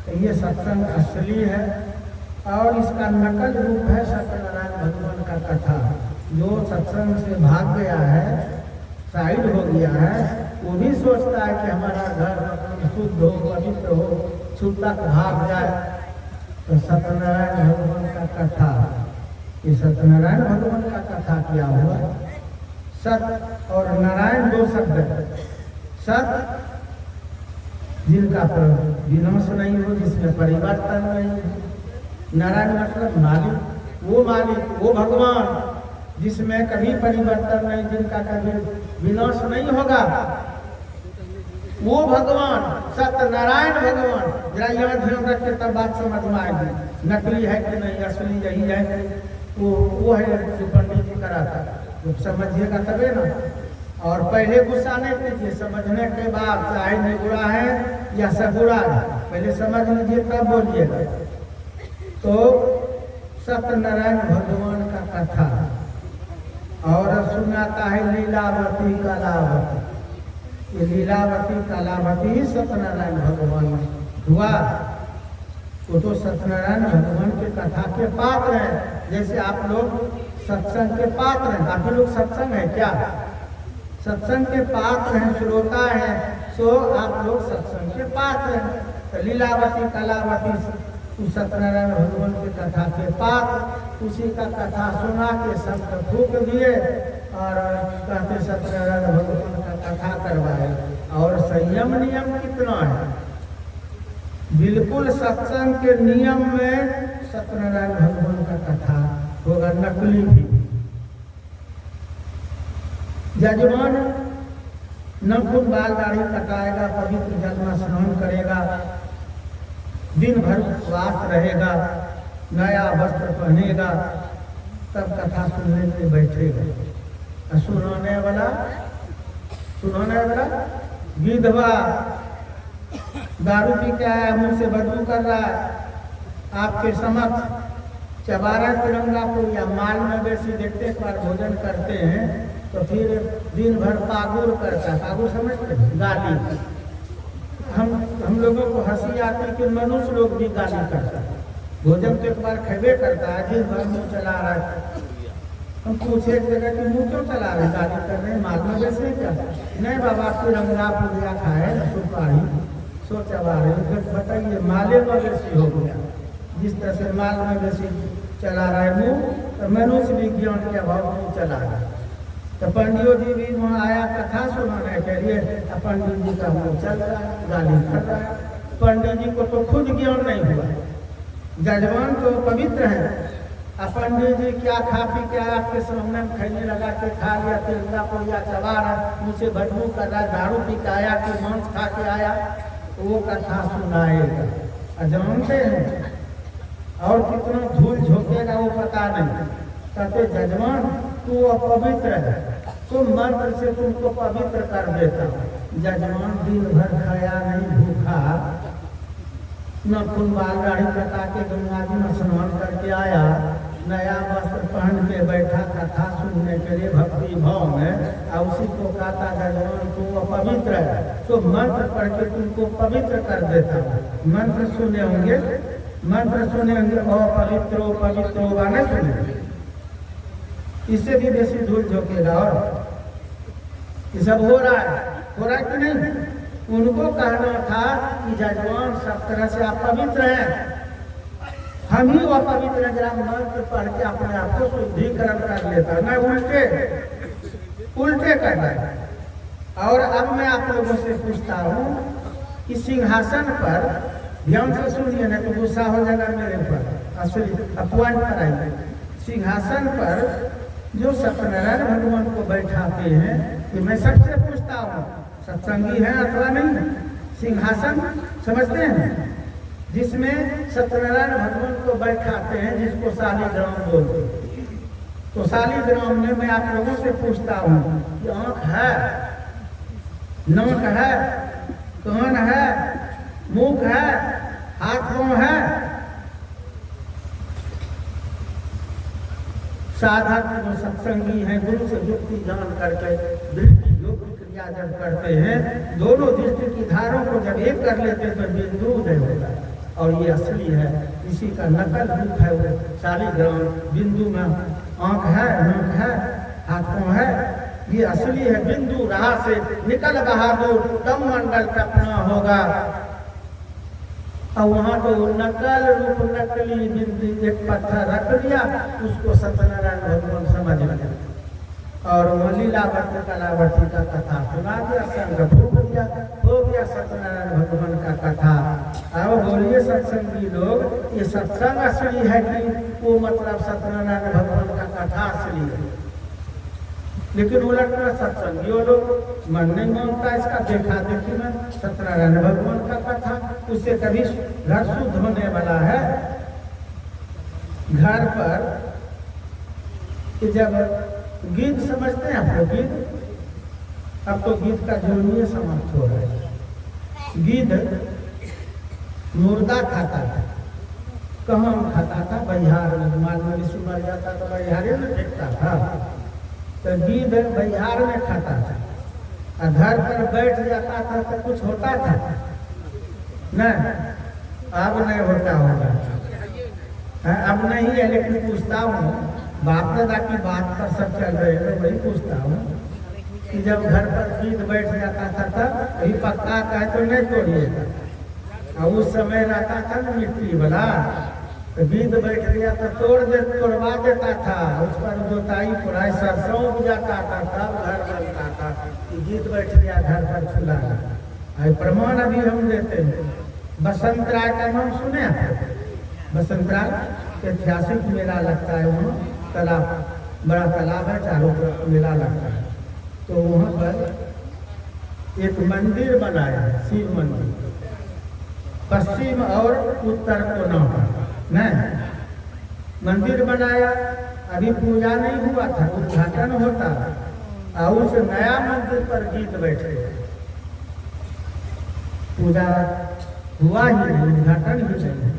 तो ये सत्संग असली है। और इसका नकल रूप है सत्यनारायण भगवान का कथा। जो सत्संग से भाग गया है, साइड हो गया है, वो भी सोचता है कि हमारा घर मतलब शुद्ध हो, पवित्र हो, शुद्धता भाग जाए। तो सत्यनारायण भगवान का कथा, ये सत्यनारायण भगवान का कथा क्या हुआ? सत्य और नारायण दो शब्द है। सत्य जिनका विनाश नहीं हो, जिसमें परिवर्तन नहीं हो। नारायण मतलब मालिक, वो भगवान जिसमें कभी परिवर्तन नहीं, जिनका कभी विनाश नहीं होगा, वो भगवान सत्यनारायण भगवान। जरा यहाँ ध्यान रखे तब बात समझ में आएगी, नकली है कि नहीं, असली यही है। वो है जो पंडित जी कराता, जो समझिएगा तबे ना। और पहले गुस्सा नहीं कीजिए, समझने के बाद चाहे निगुड़ा है या सगुड़ा है, पहले समझ लीजिए तब बोलिएगा। तो सत्यनारायण भगवान का कथा, और सुनाता है लीलावती कलावती। ये लीलावती कलावती सत्यनारायण भगवान हुआ। वो तो सत्यनारायण भगवान के कथा के पात्र हैं, जैसे आप लोग सत्संग के पात्र हैं। आप लोग सत्संग है क्या? सत्संग के पात्र हैं, श्रोता हैं, सो आप लोग सत्संग के पात्र हैं। तो लीलावती कलावती सत्यनारायण भगवान की कथा के पात्र, उसी का कथा सुना के संत फूक दिए और कहते सत्यनारायण भगवान का कथा करवाए। और संयम नियम कितना है, बिल्कुल सत्संग के नियम में सत्यनारायण भगवान का कथा होगा, नकली भी। जजमान नखून बाल दाढ़ी कटाएगा, पवित्र जल में स्नान करेगा, दिन भर उपवास रहेगा, नया वस्त्र पहनेगा, तब कथा सुनने के बैठेगा। सुनाने वाला विधवा दारू पी के आया, मुंह से बदबू कर रहा है, आपके समक्ष चबारा तिरंगा को या माल मवेशी देखते एक बार भोजन करते हैं तो फिर दिन भर पागुर करता है। पागुर समझते हैं, गाली। हम लोगों को हंसी आती है कि मनुष्य लोग भी गाली करता है। भोजन तो एक बार खेबे करता है, दिन भर मुँह चला रहा है। हम पूछे एक जगह कि मुँह क्यों चला रहे, गाली कर रहे हैं, माल मवेशी क्या? नहीं बाबा, तिरंगा पूजा खाए सुपारी सो चबा रहे। फिर बताइए, माले मवेशी हो गया। जिस तरह से माल मवेशी चला रहा है मुँह, तो मनुष्य विज्ञान के अभाव मुँह चला रहा है। तो पंडित जी भी वहाँ आया कथा सुनाने के लिए, पंडित जी का मुँह चल रहा है, गाली कर रहा है। पंडित जी को तो खुद ज्ञान नहीं हुआ, जजमान तो पवित्र है। पंडित जी क्या खा पी के आपके सामने में खैनी लगा के खा लिया, तिरंगा को या चबा रहा, मुझसे बदबू कर रहा, दारू पी के आया कि मांस खा के आया, वो कथा सुनाएगा। जानते हैं और कितना धूल झोंकेगा वो पता नहीं। कहते जजमान तू अपवित्र है, तुम मंत्र से तुमको पवित्र कर देता। जजमान दिन भर खाया नहीं, भूखा, न खून बाल दाढ़ी कटा के गंगा जी में स्नान करके आया, नया वस्त्र पहन के बैठा कथा सुनने के लिए भक्ति भाव में, और उसी को कहता जजमान तू अपवित्र है, तो मंत्र पढ़ के तुमको पवित्र कर देता। मंत्र सुने होंगे, अपवित्रो पवित्रो व न सुने, इससे भी बेसी धूल झोंकेगा। और ये सब हो रहा है कि नहीं? उनको कहना था कि जजमान सब तरह से आप पवित्र हैं, हम ही वो पवित्र जरा मंत्र पढ़ के अपने आप को शुद्धिकरण कर लेता, मैं उल्टे कर रहा है। और अब मैं आप लोगों से पूछता हूँ कि सिंहासन पर, ध्यान से सुनिए ना तो गुस्सा हो जाएगा मेरे पर, असली अपॉइंट पर आइए। सिंहासन पर जो सत्यनारायण भगवान को बैठाते हैं, कि मैं सबसे पूछता हूँ सत्संगी है अथवा नहीं, सिंहासन समझते हैं जिसमें सत्यनारायण भगवान को बैठाते हैं, जिसको शालिग्राम बोलते हैं। तो शालिग्राम में मैं आप लोगों से पूछता हूँ कि आँख है, नाक है, कान है, मुख है, हाथ पाँव है? साधक जो सत्संगी हैं, गुरु से युक्ति जान करके दृष्टि योग क्रिया जब करते हैं, दोनों दृष्टि की धारों को जब एक कर लेते तो बिंदु उदय होता है। और ये असली है, इसी का नकल रूप है वो शालिग्राम। बिंदु में आँख है, नाक है, हाथ पाँव है, ये असली है। बिंदु राह से निकल बहादुर, तम मंडल टपना होगा। और वहाँ तो नकल रूप नकली बिंदु एक पत्थर रख दिया, उसको सत्यनारायण भगवान समझ लिया और वो लीलावती कलावती का कथा सुना दिया, संग हो गया सत्यनारायण भगवान का कथा। अब बोलिए सत्संगी लोग, ये सत्संग असली है कि वो मतलब सत्यनारायण भगवान का कथा असली है? लेकिन उलट में सत्संगियों लोग मन नहीं मानता इसका, देखा देखी में सत्यनारायण भगवान का कथा, उससे कभी घर शुद्ध होने वाला है। घर पर जब गीत समझते हैं आप लोग, गीत, अब तो गीत का जुर्मीय समाप्त हो रहा है। गीत मुर्दा खाता था, कहाँ खाता था? बिहार में, माल मवेशी मर जाता तो बिहार में फेंकता था, तो गीध बिहार में खाता था। और घर पर बैठ जाता था तो कुछ होता था नहीं, अब नहीं होता होगा, अब नहीं है। लेकिन पूछता हूँ, बाप दादा की बात पर सब चल रहे हैं, वही पूछता हूँ कि जब घर पर गीध बैठ जाता था तब वही पक्का का है तो नहीं तोड़िएगा। और उस समय रहता था ना मिट्टी वाला, तो गिद्ध बैठ गया तो तोड़वा देता था, उस पर जोताई पुराई सरसों उग जाता था, तब घर बनता था। कि गिद्ध बैठ गया घर पर चूल्हा। है प्रमाण अभी हम देते हैं। बसंत राय का नाम सुने हैं? बसंत राय ऐतिहासिक मेला लगता है वहाँ, तालाब, बड़ा तालाब है, चारों तरफ मेला लगता है। तो वहाँ पर एक मंदिर बनाया है, शिव मंदिर, पश्चिम और उत्तर कोना पर नहीं मंदिर बनाया। अभी पूजा नहीं हुआ था, उद्घाटन होता, और उस नया मंदिर पर गिद्ध बैठे, पूजा हुआ ही नहीं, उद्घाटन ही नहीं।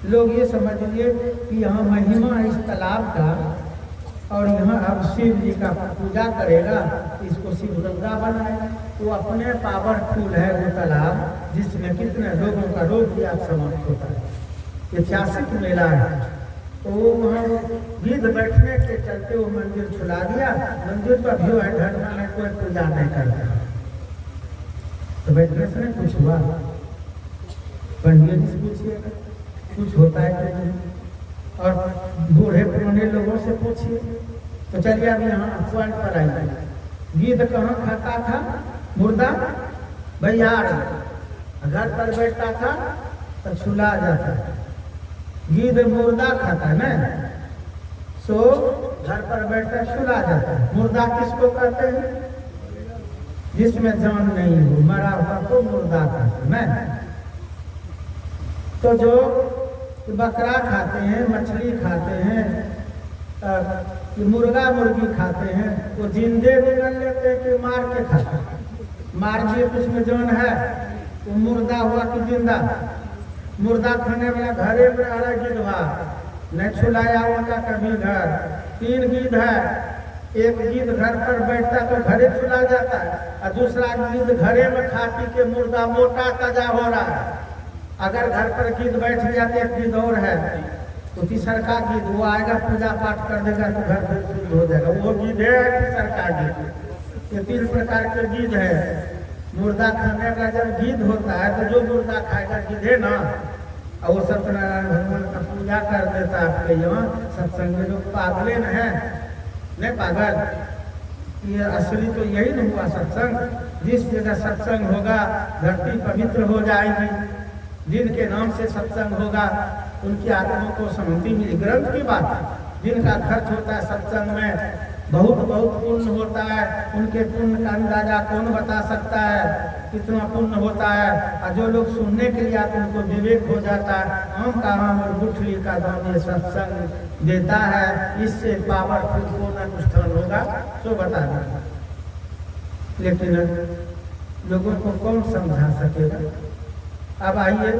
लोग ये समझिए कि यहाँ महिमा इस तालाब का, और यहाँ अब शिव जी का पूजा करेगा, इसको शिव गंगा बनाएगा। वो अपने पावरफुल है वो तालाब, जिसमें कितने लोगों का रोग भी आप समाप्त होता है। ऐतिहासिक मेला है। तो वो वहाँ गिद्ध बैठने के चलते वो मंदिर छुला दिया। मंदिर पर भी है, धर्म में कोई पूजा नहीं करता। तो बैठने से नहीं कुछ हुआ, पंडित जी से पूछिएगा कुछ होता है कि नहीं, और बूढ़े पुराने लोगों से पूछिए। तो चलिए अब यहाँ पॉइंट पर आइए। गिद्ध कहाँ खाता था? मुर्दा बयार, घर पर बैठता था तो छुला जाता है। गिद्ध मुर्दा खाता है ना, सो घर पर बैठकर छुला जाता है। मुर्दा किसको कहते हैं? जिसमें जान नहीं हो, मरा हुआ तो मुर्दा कहते हैं। तो जो बकरा खाते हैं, मछली खाते हैं, मुर्गा मुर्गी खाते हैं, वो जिंदे निकल लेते हैं कि मार के खाते हैं? मार दिए तो उसमें जान है, वो मुर्दा हुआ कि जिंदा? मुर्दा खाने वाला घरे में रह रहा गिद्धवा, नहीं छुलाया होता कभी घर। 3 गिद्ध है, एक गिद्ध घर पर बैठता तो घरे छुला जाता है, और दूसरा गिद्ध घरे में खा पी के मुर्दा मोटा ताजा हो रहा है। अगर घर पर गिद्ध बैठ गया तो एक गिद्ध और है, तो तीसर का गिद्ध वो आएगा, पूजा पाठ कर देगा तो घर पर शुद्ध हो जाएगा। वो गिद्ध है तीसर का गिद्ध। ये 3 प्रकार के गिद्ध है। मुर्दा खाने का जब गिद्ध होता है तो जो मुर्दा खाएगा गिद्ध है ना, और वो सत्यनारायण भगवान का पूजा कर देता है। आपके यहाँ सत्संग में लोग पागले न है, नहीं पागल? ये असली तो यही नहीं हुआ सत्संग। जिस जगह सत्संग होगा धरती पवित्र हो जाएगी। जिनके नाम से सत्संग होगा उनकी आत्मा को शांति मिली। ग्रंथ की बात है, जिनका खर्च होता है सत्संग में बहुत पुण्य होता है। उनके पुण्य का अंदाजा कौन बता सकता है, कितना पुण्य होता है। और जो लोग सुनने के लिए आते उनको विवेक हो जाता है। आम का आम और गुठली का दाम ये सत्संग देता है। इससे पावरफुल कौन अनुष्ठान होगा तो बता देगा, लेकिन लोगों को कौन समझा सकेगा? अब आइए,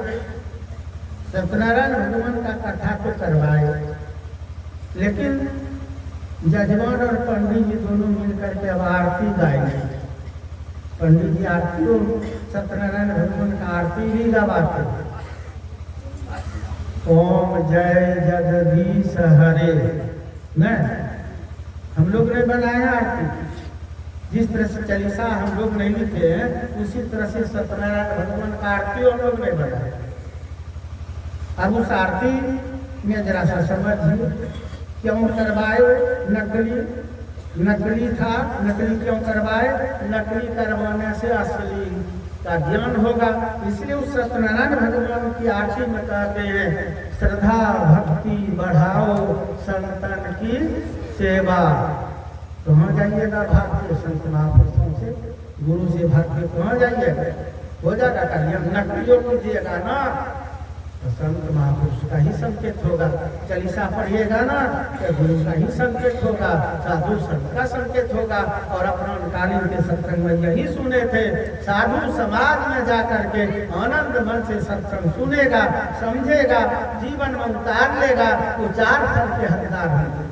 सत्यनारायण भगवान का कथा तो करवाए, लेकिन जजमान और पंडित जी दोनों मिलकर के अब आरती गाएंगे। पंडित जी आरती और सत्यनारायण भगवान का आरती भी गवाते। ओम जय जगदीश हरे न हम लोग ने बनाया आरती। जिस तरह से चालीसा हम लोग नहीं लिखे हैं, उसी तरह से सत्यनारायण भगवान का आरती हम लोग नहीं बनाया। अब उस आरती में जरा सा समझिए, क्यों करवाए? नकली था, नकली क्यों करवाए? नकली करवाने से असली का ज्ञान होगा। इसलिए उस सत्यनारायण भगवान की आरती में कहते हैं, श्रद्धा भक्ति बढ़ाओ संतन की सेवा। कहाँ जाइएगा? भारतीय संत महापुरुषों से, गुरु से भक्ति कहाँ जाइएगा? हो जाएगा कार्य। नकलियों कीजिएगा ना तो संत महापुरुष का ही संकेत होगा। चालीसा पढ़िएगा ना तो गुरु का ही संकेत होगा, साधु संत का संकेत होगा। और अपना कालीन के सत्संग में यही सुने थे। साधु समाज में जाकर के आनंद मन से सत्संग सुनेगा, समझेगा, जीवन में उतार लेगा, तो 4 फल के हकदार होंगे।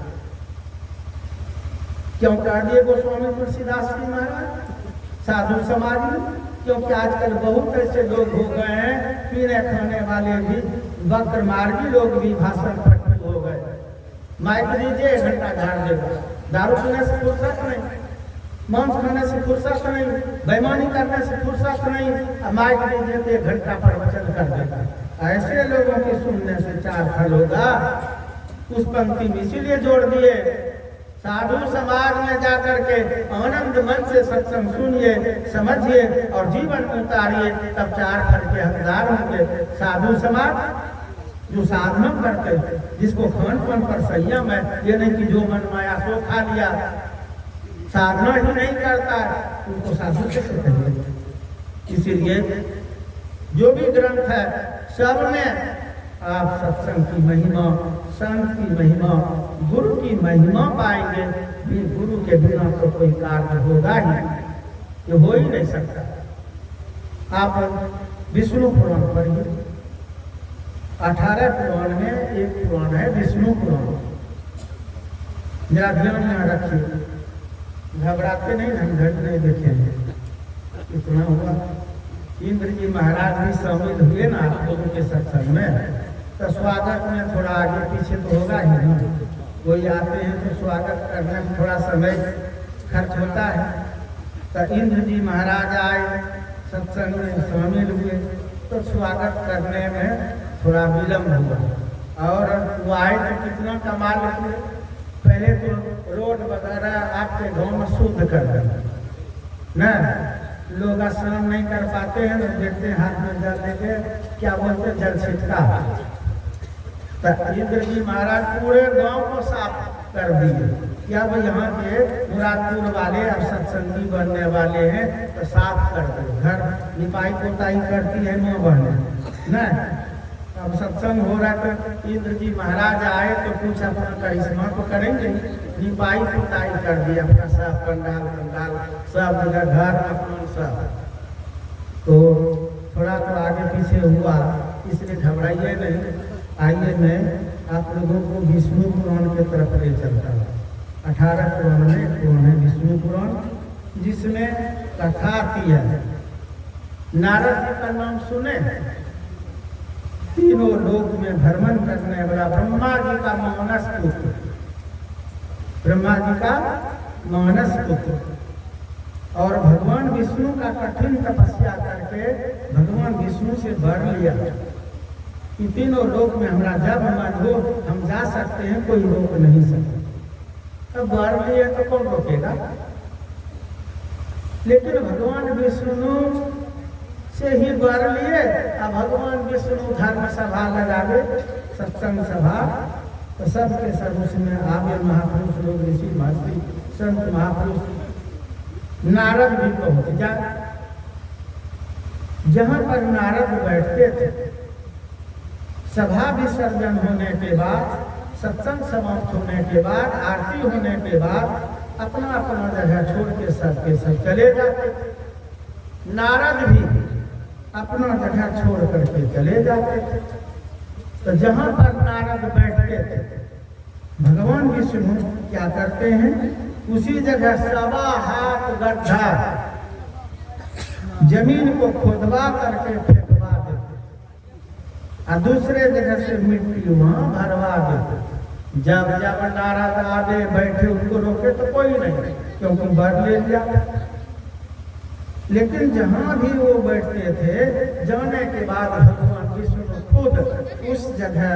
क्यों कह दिए गोस्वामी तुलसीदास जी महाराज साधु समाज में? क्योंकि आजकल बहुत ऐसे लोग हो गए हैं, पीने खाने वाले भी, वक्र मार्गी लोग भी भाषण पट्टू हो गए। माइक दीजिए 1 घंटा झाड़ देगा। दारू पीने से फुर्सत नहीं, मांस खाने से फुर्सत नहीं, बेईमानी करने से फुर्सत नहीं, माइक दीजिए तो 1 घंटा प्रवचन कर देगा। ऐसे लोगों के सुनने से 4 फल होगा। उस पंक्ति में इसीलिए जोड़ दिए, साधु समाज में जाकर के आनंद मन से सत्संग सुनिए, समझिए और जीवन में उतारिए, तब 4 फल के हकदार होंगे। साधु समाज जो साधना करते हैं, जिसको खान पान पर संयम है, ये नहीं कि जो मन माया सो खा लिया, साधना ही नहीं करता है, उनको साधु कैसे कहेंगे। इसीलिए जो भी ग्रंथ है सब में आप सत्संग की महिमा, संत की महिमा, गुरु की महिमा पाएंगे। भी गुरु के बिना तो कोई कार्य होगा ही, ये हो ही नहीं सकता। आप विष्णु पुराण पढ़िए, 18 पुराण में एक पुराण है विष्णु पुराण, जरा ध्यान यहाँ रखिए, घबराते नहीं, हम घट नहीं देखेंगे। इतना हुआ, इंद्र जी महाराज भी शामिल हुए ना आप लोगों के सत्संग में, तो स्वागत में थोड़ा आगे पीछे तो होगा ही ना। कोई आते हैं तो स्वागत करने में थोड़ा समय खर्च होता है। तो इंद्र जी महाराज आए, सत्संग में शामिल हुए, तो स्वागत करने में थोड़ा विलम्ब हुआ। और वो आए तो कितना कमाल हुए, पहले तो रोड वगैरह आपके गांव में शुद्ध कर दें न, लोग स्नान नहीं कर पाते हैं तो देखते हैं हाथ में जल लेके, क्या बोलते हैं, जल छिटका। तो इंद्र जी महाराज पूरे गांव को साफ कर दिए। क्या वो यहाँ के मुरादपुर वाले अब सत्संगी बनने वाले हैं तो साफ कर दो, घर निपाई पोताई करती है माँ बहने न। अब सत्संग हो रहा था, इंद्र जी महाराज आए तो कुछ अपना करिश्मा तो करेंगे, निपाई पोताई कर दी अपना सब पंडाल पंडाल सब जगह, घर अपना सब। तो थोड़ा तो आगे पीछे हुआ, इसलिए घबराइए नहीं। आइए मैं आप लोगों को विष्णु पुराण की तरफ ले चलता हूँ। 18 पुराण में एक पुराण है विष्णु पुराण, जिसमें कथा आती है। नारद जी का नाम सुने, तीनों लोक में भ्रमण करने वाला ब्रह्मा जी का मानस पुत्र, ब्रह्मा जी का मानस पुत्र, और भगवान विष्णु का कठिन तपस्या करके भगवान विष्णु से वर लिया कि तीनों लोक में हमारा जब मन हो हम जा सकते हैं, कोई रोक नहीं सकता। तब वर लिए तो कौन रोकेगा। लेकिन भगवान विष्णु से ही वर लिए। अब भगवान विष्णु धर्म सभा लगावे, सत्संग सभा, तो सबके सब उसमें आवे महापुरुष लोग, ऋषि महर्षि संत महापुरुष। नारद भी पहुंच जाए, जहां पर नारद बैठते थे, सभा विसर्जन होने के बाद, सत्संग समाप्त होने के बाद, आरती होने के बाद अपना अपना जगह छोड़ के सबके सब चले जाते थे। नारद भी अपना जगह छोड़ करके चले जाते थे। तो जहां पर नारद बैठते थे, भगवान विष्णु क्या करते हैं, उसी जगह 1.25 हाथ गड्ढा जमीन को खोदवा करके फेंकवा देते, और दूसरे जगह से मिट्टी वहां भरवा देते। जब जब नारद आगे बैठे उनको रोके तो कोई नहीं, क्योंकि वर ले लिया। लेकिन जहां भी वो बैठते थे, जाने के बाद भगवान विष्णु खुद उस जगह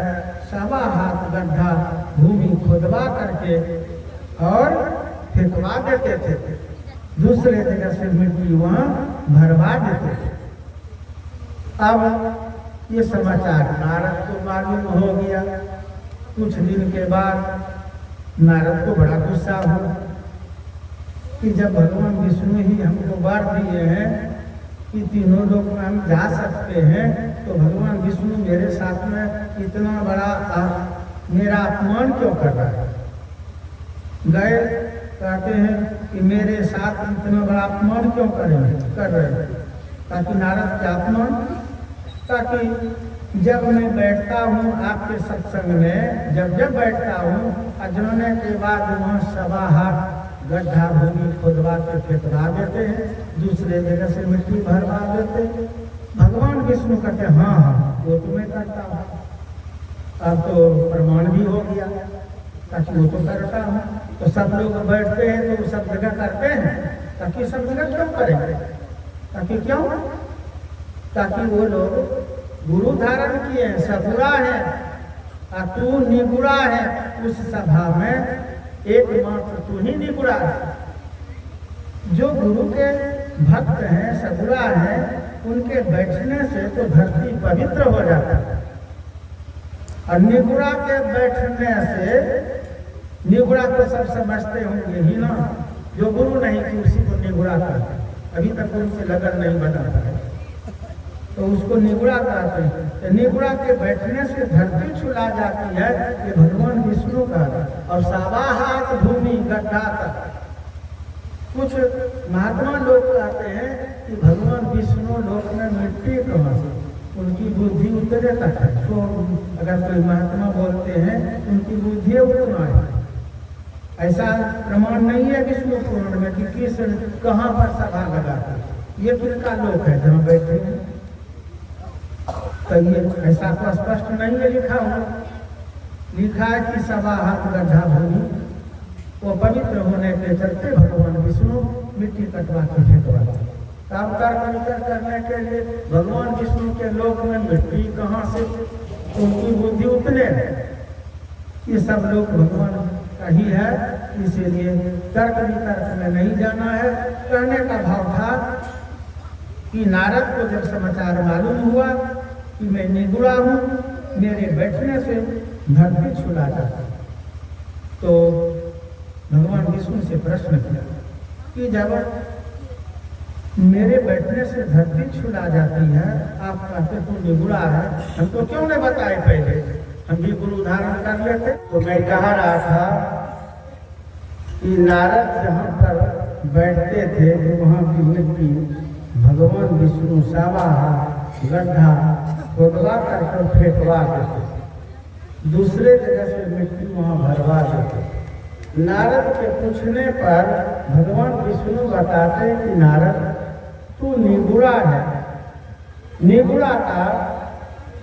1.25 हाथ गड्ढा भूमि खोदवा करके और फेंकवा देते थे, दूसरे जगह से मिट्टी वहां भरवा देते थे। अब ये समाचार नारद को मालूम हो गया। कुछ दिन के बाद नारद को बड़ा गुस्सा हुआ कि जब भगवान विष्णु ही हमको वर दिए हैं कि तीनों लोग में हम जा सकते हैं, तो भगवान विष्णु मेरे साथ में इतना बड़ा मेरा अपमान क्यों कर रहा है। गए कहते हैं कि मेरे साथ इतना बड़ा अपमान क्यों कर रहे हैं। ताकि नारद क्या अपमान, ताकि जब मैं बैठता हूँ आपके सत्संग में, जब बैठता हूँ, अजनने के बाद वहाँ 1.25 हाथ गड्ढा भूमि खोदवा के फेंकवा देते हैं, दूसरे जगह से मिट्टी भरवा देते हैं। भगवान विष्णु कहते हैं हाँ हाँ वो तो मैं करता हूँ। अब तो प्रमाण भी हो गया, ताकि वो तो करता हूँ। तो सब लोग बैठते हैं तो सब जगह करते हैं, ताकि सब जगह क्यों करेंगे, ताकि क्यों, ताकि वो लोग गुरु धारण किए हैं, सगुरा है और तू निगुरा है। उस सभा में एकमात्र तू ही निगुरा है। जो गुरु के भक्त हैं, सगुरा हैं, उनके बैठने से तो धरती पवित्र हो जाता है। और निगुरा के बैठने से, निगुरा को सब समझते होंगे ही ना, जो गुरु नहीं कि उसी को निगुरा कहते हैं। अभी तक उनसे लगन नहीं बना है तो उसको निगुरा कहते हैं। तो निगुरा के बैठने से धरती छुला जाती है, ये भगवान विष्णु का। और सवा हाथ भूमि गड्ढा तक। कुछ महात्मा लोग कहते हैं कि भगवान विष्णु लोक में मिट्टी कहाँ से, उनकी बुद्धि उतरे तक है। तो अगर कोई महात्मा बोलते हैं उनकी बुद्धि उतना है, ऐसा प्रमाण नहीं है विष्णु पुराण में कि किस कहाँ पर सभा लगाते। ये किसका लोक है जहाँ बैठे हैं, तो ये ऐसा तो स्पष्ट नहीं है लिखा हो। लिखा है कि सवा हाथ गड्ढा भूमि, वो पवित्र होने के चलते भगवान विष्णु मिट्टी कटवा के फेंकवाते। काम कर करने के लिए भगवान विष्णु के लोक में मिट्टी कहाँ से, उनकी बुद्धि उतने है। ये सब लोग भगवान का ही है, इसीलिए तर्क वितर्क में नहीं जाना है। कहने का भाव था कि नारद को जब समाचार मालूम हुआ कि मैं निगुरा हूँ, मेरे बैठने से धरती छुला जाता, तो भगवान विष्णु से प्रश्न किया कि जब मेरे बैठने से धरती छुला जाती है, आप कहते तो निगुरा है, हमको क्यों नहीं बताए पहले, हम भी गुरु धारण कर लेते। तो मैं कह रहा था कि नारद जहाँ पर बैठते थे तो वहाँ की मिट्टी भगवान विष्णु सावा गड्ढा खोदवा कर फेंकवा देते, दूसरे जगह से मिट्टी वहाँ भरवा देते। नारद के पूछने पर भगवान विष्णु बताते कि नारद तू निगुरा है, निगुरा का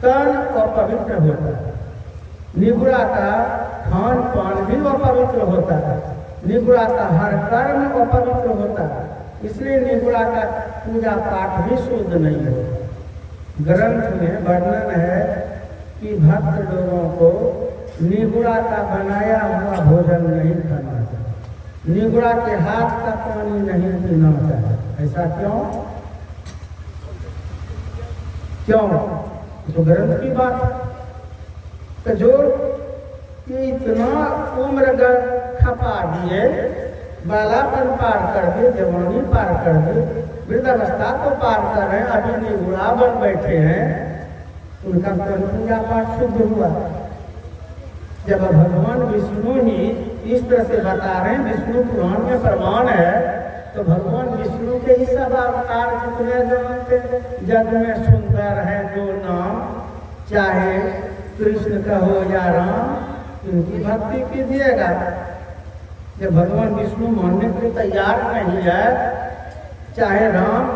तन अपवित्र होता है, निगुरा का खान पान भी अपवित्र होता है, निगुरा का हर कर्म अपवित्र होता है, इसलिए निगुरा का पूजा पाठ भी शुद्ध नहीं होता। ग्रंथ में वर्णन है कि भक्त लोगों को निगुरा का बनाया हुआ भोजन नहीं खाना चाहिए, निगुरा के हाथ का पानी नहीं पीना चाहिए। ऐसा क्यों? तो ग्रंथ की बात तो जो इतना उम्र खपा दिए, बालापन पार कर दिए, जवानी पार कर दिए, वृद्धावस्था को पार कर रहे हैं, अभी निगुरा बन बैठे हैं, उनका पूजा पाठ शुद्ध हुआ। जब भगवान विष्णु ही इस तरह से बता रहे हैं, विष्णु पुराण में प्रमाण है, तो भगवान विष्णु के ही सब अवतार जितने जानते जग में सुंदर है जो नाम, चाहे कृष्ण का हो या राम, इनकी भक्ति कीजिएगा। जब भगवान विष्णु मानने के तैयार नहीं है, चाहे राम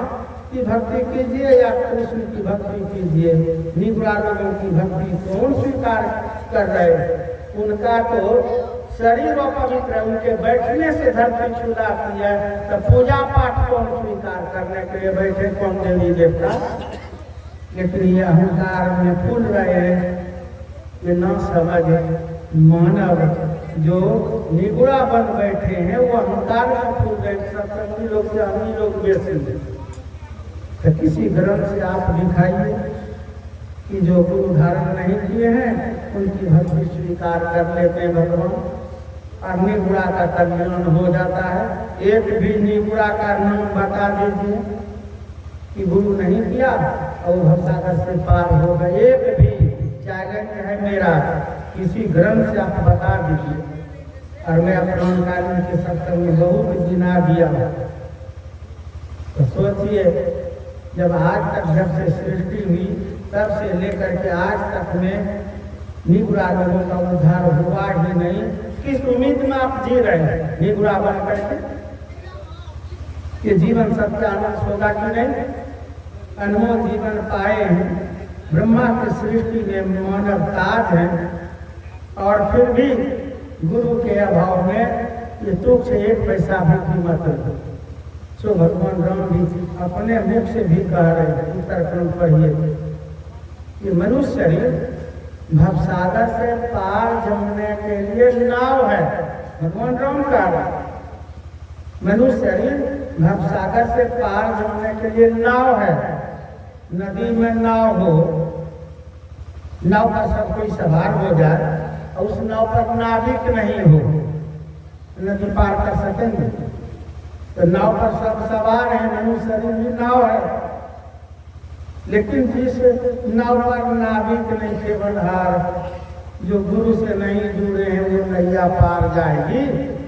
की भक्ति कीजिए या कृष्ण की भक्ति कीजिए, निगुरा लोगों की भक्ति कौन स्वीकार कर रहे? उनका तो शरीर अपवित्र है, उनके बैठने से धरती छुलाती है, तो पूजा पाठ कौन स्वीकार करने के लिए बैठे? कौन देवी देवता? लेकिन ये अहंकार में फूल रहे हैं, ये ना समझ मानव जो निगुरा बन बैठे हैं वो अहंकार में फूल गए। सत्संगी लोग से हम लोग बेसी, तो किसी ग्रंथ से आप दिखाइए कि जो गुरु धारण नहीं किए हैं उनकी भक्ति स्वीकार कर लेते हैं भगवान, और निगुरा का कल्याण हो जाता है। एक भी निगुरा का नाम बता दीजिए कि गुरु नहीं किया और भवसागर से पार हो गए, एक भी चैलेंज है मेरा, किसी ग्रंथ से आप बता दीजिए। और मैं अपरांतकालीन के सत्संग में बहुत गिना दिया। तो सोचिए, जब आज तक जब से सृष्टि हुई तब से लेकर के आज तक में निगुरा लोगों का उद्धार हुआ ही नहीं। किस उम्मीद में आप जी रहे हैं निगुरा बन करके? ये जीवन सत्यानाश होगा कि नहीं? अनमोल जीवन पाए हैं, ब्रह्मा की सृष्टि में मानव ताज है, और फिर भी गुरु के अभाव में ये तुच्छ एक पैसा भी कीमत है। सो भगवान राम भी अपने मुख से भी कह रहे हैं, उत्तरकांड पढ़िए ये मनुष्य शरीर भवसागर से पार जमने के लिए नाव है। भगवान राम का मनुष्य शरीर भवसागर से पार जमने के लिए नाव है। नदी में नाव हो, नाव पर सब कोई सवार हो जाए और उस नाव पर नाविक नहीं हो, नदी पार कर सकेंगे? तो नाव पर सब सवार है, मनुष्य शरीर भी नाव है, लेकिन जिस नाव पर नाविक नहीं थे बंधार, जो गुरु से नहीं जुड़े हैं, वो नैया पार जाएगी,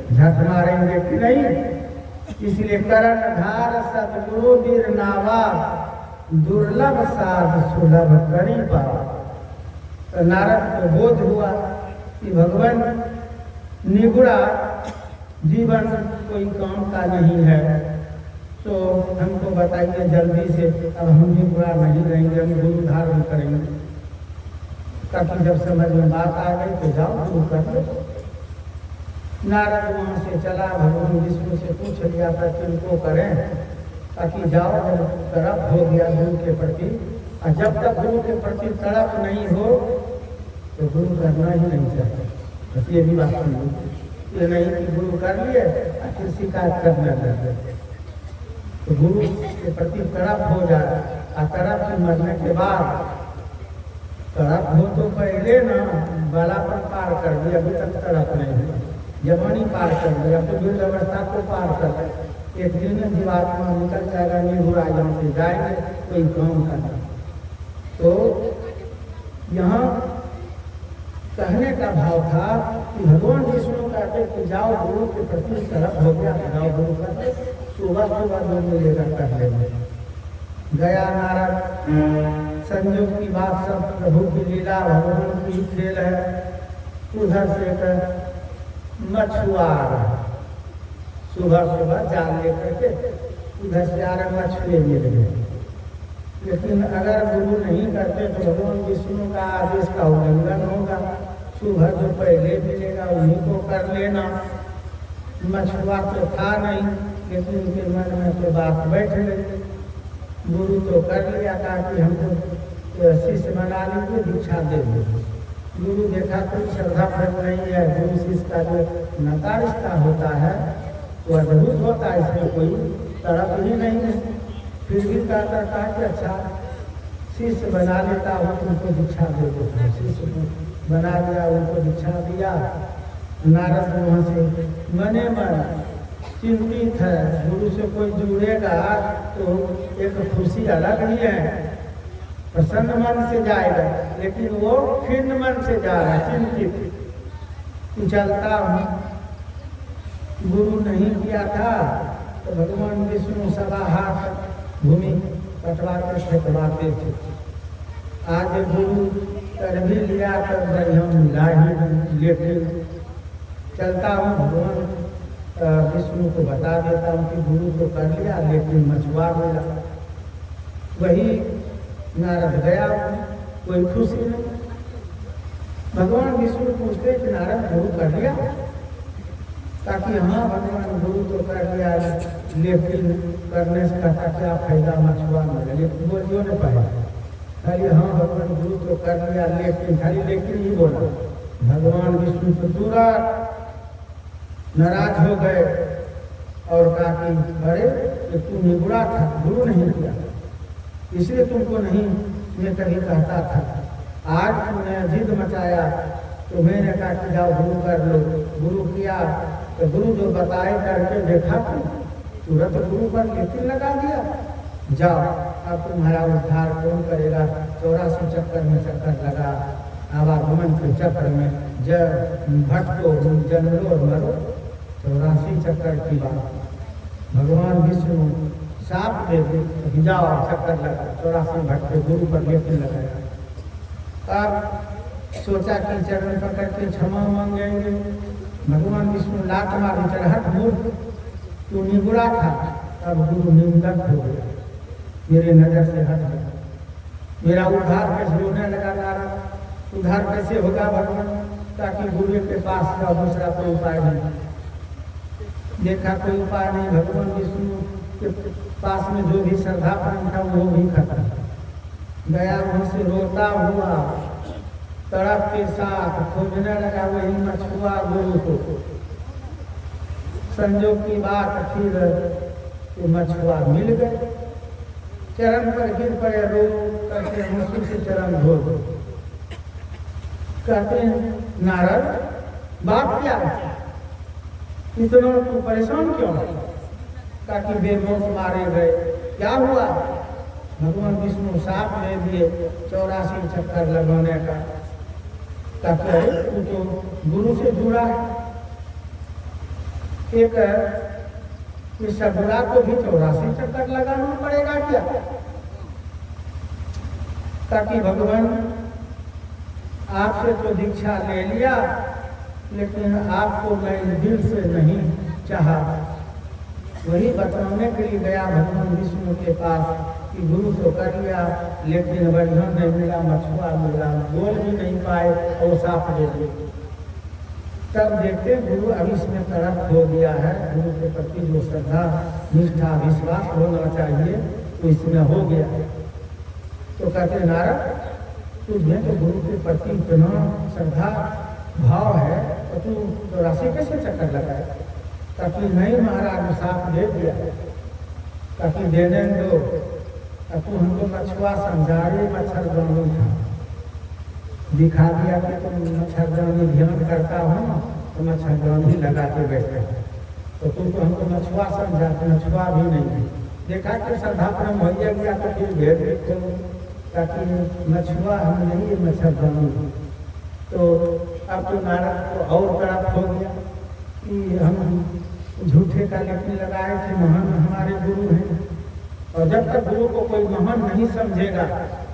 झक मारेंगे कि नहीं? इसलिए करण धार सतगुरु वीर नावा, दुर्लभ साध सुलभ करी पावा। तो नारद को बोध हुआ कि भगवान निगुड़ा जीवन कोई काम का नहीं है, तो हमको बताइए जल्दी से, अब हम निगुड़ा नहीं रहेंगे, हम गुरु धारण करेंगे, ताकि जब समझ में बात आ गई तो जाओ गुरु कर लो। नारद वहाँ से चला, भगवान विष्णु से पूछ लिया था कि इनको करें, ताकि जाओ, जब तड़प हो गया गुरु के प्रति, और जब तक गुरु के प्रति तड़प नहीं हो तो गुरु करना ही नहीं चाहिए। बस ये भी बात सुनिए, ये नहीं कि गुरु कर लिए फिर शिकायत करने लगे। तो गुरु के प्रति तड़प हो जाए, और तड़प से मरने के बाद, तड़प हो तो पहले ना बालापन पार कर दिया, अभी तक तड़प नहीं हुआ, जवानी पार कर दिया, तो वृद्ध अवस्था को पार कर दिया। एक दिन जीवात्मा निकल जाएगा, निगुड़ा यहाँ से जाएंगे, कोई काम करना। तो यहाँ कहने का भाव था कि भगवान विष्णु कहते कि जाओ गुरु के प्रति तरफ हो गया, जाओ गुरु का सुबह सुबह जो मिलेगा कर लेंगे। गया नारद, संयोग की बात, सब प्रभु की लीला, भगवान की खेल है। उधर से एक मछुआरा सुबह सुबह जाल लेकर के उधर से आ रहे, मछुए मिल गए। लेकिन अगर गुरु नहीं करते तो भगवान विष्णु का आदेश का उल्लंघन होगा। सुबह जो पहले मिलेगा उन्हीं को कर लेना। मछुआ तो था नहीं, लेकिन उनके मन में तो बात बैठ गई। गुरु तो कर लिया था कि हमको शिष्य बना लीजिए, दीक्षा दे दीजिए। गुरु देखा कोई श्रद्धा भर नहीं है, गुरु शिष्य का जो नाता रिश्ता होता है वो अद्भुत होता है, इसमें कोई तड़प ही नहीं है। फिर भी कहता था कि अच्छा शिष्य बना लेता हूँ, उनको दीक्षा दे देता हूँ। शिष्य को बना दिया, उनको दीक्षा दिया। नारद वहाँ से मने मन चिंतित है, गुरु से कोई जुड़ेगा तो एक खुशी अलग ही है, प्रसन्न मन से जाएगा, लेकिन वो खिन्न मन से जा रहा है, चिंतित। चलता हूँ, गुरु नहीं किया था तो भगवान विष्णु सवा हाथ भूमि कटवाते फेंकवाते थे। आज गुरु कर भी लिया तो बढ़िया मिला ही, लेकिन चलता हूँ भगवान विष्णु को बता देता हूँ कि गुरु तो कर लिया लेकिन मछुआ मिला। वही नारद गया, कोई खुशी नहीं। भगवान विष्णु पूछते कि नारद गुरु कर लिया, ताकि हाँ भगवान गुरु तो कर लिया, लेकिन करने से कहता क्या फायदा, मछुआ मिला। लेकिन बोलियो न पाया, खाली हाँ भगवान गुरु तो कर लिया, लेकिन खाली लेकिन ही बोला। भगवान विष्णु तो तुरंत नाराज हो गए और कहा कि अरे तू निगुड़ा था, गुरु नहीं किया, इसलिए तुमको नहीं मैं कभी कहता था। आज तुमने जिद मचाया तो मैंने कहा कि जाओ गुरु कर लो। गुरु किया तो गुरु जो बताए करके देखा तुरंत गुरु पर लेकिन लगा दिया। जाओ अब तुम्हारा उद्धार कौन करेगा। 84 चक्कर में चक्कर लगा, आवागमन के चक्र में जब भटको जन्मो और मरो। 84 चक्कर की बात भगवान विष्णु साफ दे दे, जाओ चक्कर लगा, 84 भटके गुरु पर लेकिन लगाया। अब सोचा कि चरण पकड़ के क्षमा मांगेंगे। भगवान विष्णु लात मारी, चढ़हट मूर्ख तू निगुड़ा था। अब गुरु निंदक हो गया, मेरे नजर से हट गया। मेरा उद्धार कैसे होने लगा, नारद उद्धार कैसे होगा भगवान, ताकि गुरु के पास का दूसरा कोई उपाय नहीं। देखा कोई उपाय नहीं, भगवान विष्णु के पास में जो भी श्रद्धा प्रेम था वो भी खत्म। गया वहां से रोता हुआ तड़प के साथ खोजने लगा वही मछुआ गुरु को। संजोग की बात फिर वो मछुआ मिल गए, चरण पर गिर पड़े, रो करके आंसू से चरण धो। कहते हैं नारद बात क्या है, इतना तू परेशान क्यों है? ताकि बेमौत मारे गए, क्या हुआ? भगवान विष्णु साथ ले दिए 84 चक्कर लगाने का। ताकि तू तो गुरु से जुड़ा है, एक इस सगुरा को भी 84 चक्कर लगाना पड़ेगा क्या? ताकि भगवान आपसे तो दीक्षा ले लिया, लेकिन आपको मैं दिल से नहीं चाहा। वही बताने के लिए गया भगवान विष्णु के पास कि गुरु तो कर लिया, लेकिन बंधन नहीं मिला, मछुआ मिला, बोल भी नहीं पाए और साफ दे दिए। तब देखते गुरु अब इसमें तड़प हो गया है, गुरु के प्रति जो श्रद्धा निष्ठा विश्वास होना चाहिए तो इसमें हो गया। तो कहते नारद तुझे तो गुरु के प्रति इतना श्रद्धा भाव है तो तू 84 कैसे चक्कर लगाए? ताकि नहीं महाराज साथ दे दिया, ताकि देने दो। तू हमको मछुआ समझा रहे, मच्छरदानी था, दिखा दिया कि तुम मच्छरदानी ध्यान करता हो तो मच्छरदानी लगा के बैठे, तो तुम तो हमको मछुआ समझा, मछुआ भी नहीं। देखा कि श्रद्धा परम हो गया तो फिर भेद देखो, ताकि मछुआ हम नहीं है, मच्छरदानी। तो अब तो नारद को और तड़प हो गया कि हम झूठे का लेखन लगाए थे, महान हमारे गुरु हैं। और जब तक गुरु को कोई महान नहीं समझेगा,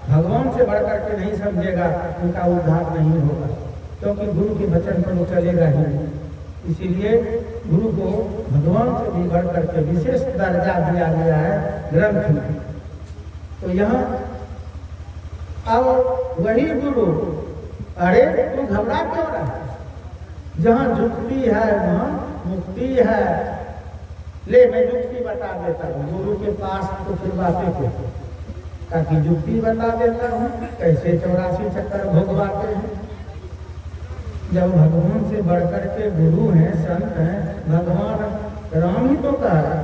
भगवान से बढ़ करके नहीं समझेगा, उनका उद्धार नहीं होगा, क्योंकि गुरु के वचन पर वो चलेगा ही नहीं। इसीलिए गुरु को भगवान से भी बढ़ करके विशेष दर्जा दिया गया है ग्रंथ में। तो यहाँ अब वही गुरु, अरे तू घबरा क्यों रहा? जहाँ जुक्ति है वहाँ मुक्ति है। ले मैं जुक्ति बता देता हूँ, गुरु के पास तो फिर बातें को, ताकि जुक्ति बता देता हूँ कैसे 84 चक्कर भोगवाते हैं। जब भगवान से बढ़कर के गुरु हैं, संत हैं, भगवान राम ही तो कह रहा,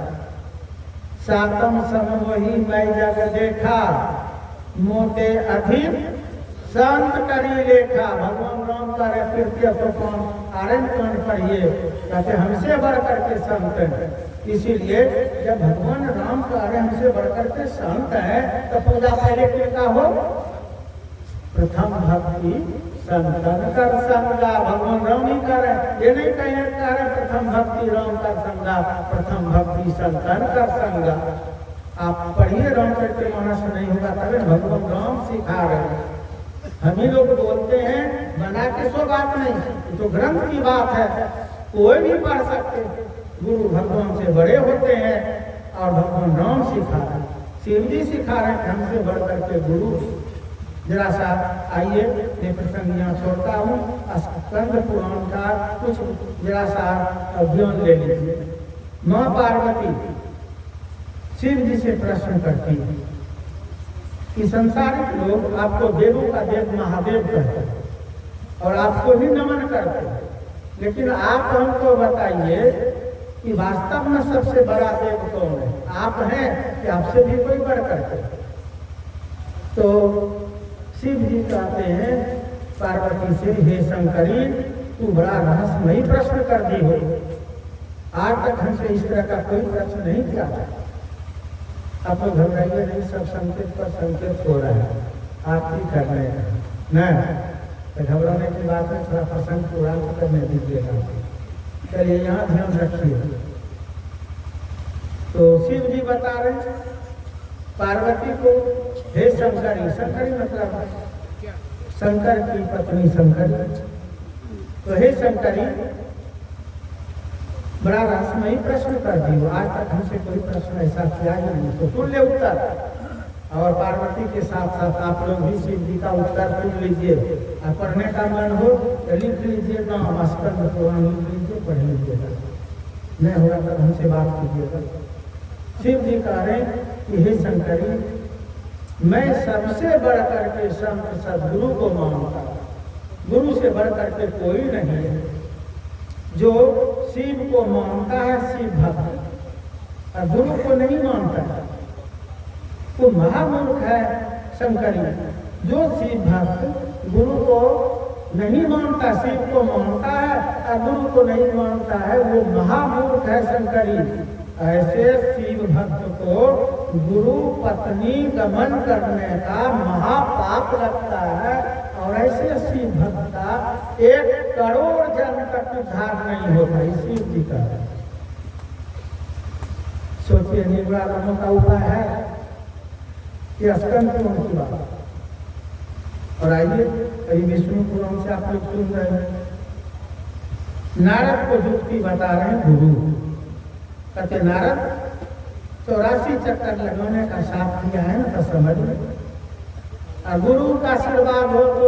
सातम सम वही मैं जग देखा, मोटे अधिक संत करी लेखा। भगवान राम का कृत्य सोपान आरण्य कांड पढ़िए, कहते हमसे बढ़ करके संत है। इसीलिए जब भगवान राम का हमसे बढ़ करके संत है तो पूजा पहले क्या हो? प्रथम भक्ति संतन कर संगा। भगवान राम ही कर रहे, ये नहीं कह रहे प्रथम भक्ति राम कर संगा, प्रथम भक्ति संतन कर संगा। आप पढ़िए रामचरित मानस नहीं होगा तभी भगवान राम सिखा रहे हैं। हम ही लोग बोलते हैं बना के सो बात नहीं, तो ग्रंथ की बात है, कोई भी पढ़ सकते। गुरु भगवान से बड़े होते हैं और भगवान राम सिखा रहे, शिव जी सिखा रहे हैं, हमसे बढ़ करके गुरु। जरा सा आइए मैं प्रसंग यहाँ छोड़ता हूँ, स्कंद पुराण का कुछ जरा सा ज्ञान ले लीजिए। माँ पार्वती शिव जी से प्रश्न करती है कि संसारिक लोग आपको देवों का देव महादेव कहते हैं और आपको ही नमन करते हैं, लेकिन आप हमको बताइए कि वास्तव में सबसे बड़ा देव कौन है? आप हैं कि आपसे भी कोई बढ़ करते? तो शिव जी कहते हैं पार्वती से, हे शंकरी तू बड़ा रहस्यमयी प्रश्न कर दी हो, आज तक हमसे इस तरह का कोई प्रश्न नहीं किया था। आप लोग घबराइए नहीं, सब संकेत पर संकेत हो रहा है, आप ही कर रहे हैं न, तो घबराने की बात है, थोड़ा प्रसंग पूरा करने दीजिएगा। चलिए यहाँ ध्यान रखिए। तो शिव जी बता रहे पार्वती को, हे शंकरी, शंकरी मतलब शंकर की पत्नी शंकरी, तो हे शंकरी बड़ा रहस्यमयी प्रश्न कर दी हो, आज तक हमसे कोई प्रश्न ऐसा किया ही नहीं, तो सुन ले उत्तर। और पार्वती के साथ साथ आप लोग भी शिव जी का उत्तर सुन लीजिए, और पढ़ने का मन हो तो लिख लीजिए, नाम स्कंद पुराण लिख लीजिए, पढ़ लीजिएगा, नहीं होगा तो हमसे बात कीजिएगा। शिव जी कह रहे कि हे शंकरी मैं सबसे बढ़ करके संत सदगुरु को मानता हूँ, गुरु से बढ़ करके कोई नहीं है। जो शिव को मानता है शिव भक्त, और गुरु को नहीं मानता है वो महामूर्ख है शंकरी। जो शिव भक्त गुरु को नहीं मानता, शिव को मानता है और गुरु को नहीं मानता है, वो महामूर्ख है शंकरी। ऐसे शिव भक्त को गुरु पत्नी गमन करने का महापाप लगता है, और ऐसे शिव भक्त का 1 करोड़ जन्म तक उद्धार नहीं होता। शिव जी का सोचिए, निर्वाह का उपाय है कि स्कंद की बात। और आइए अभी विष्णु पुराण से आप लोग सुन रहे हैं, नारद को युक्ति बता रहे हैं गुरु। कहते नारद 84 चक्कर लगाने का साथ दिया है ना, तो समझ में। और गुरु का आशीर्वाद हो तो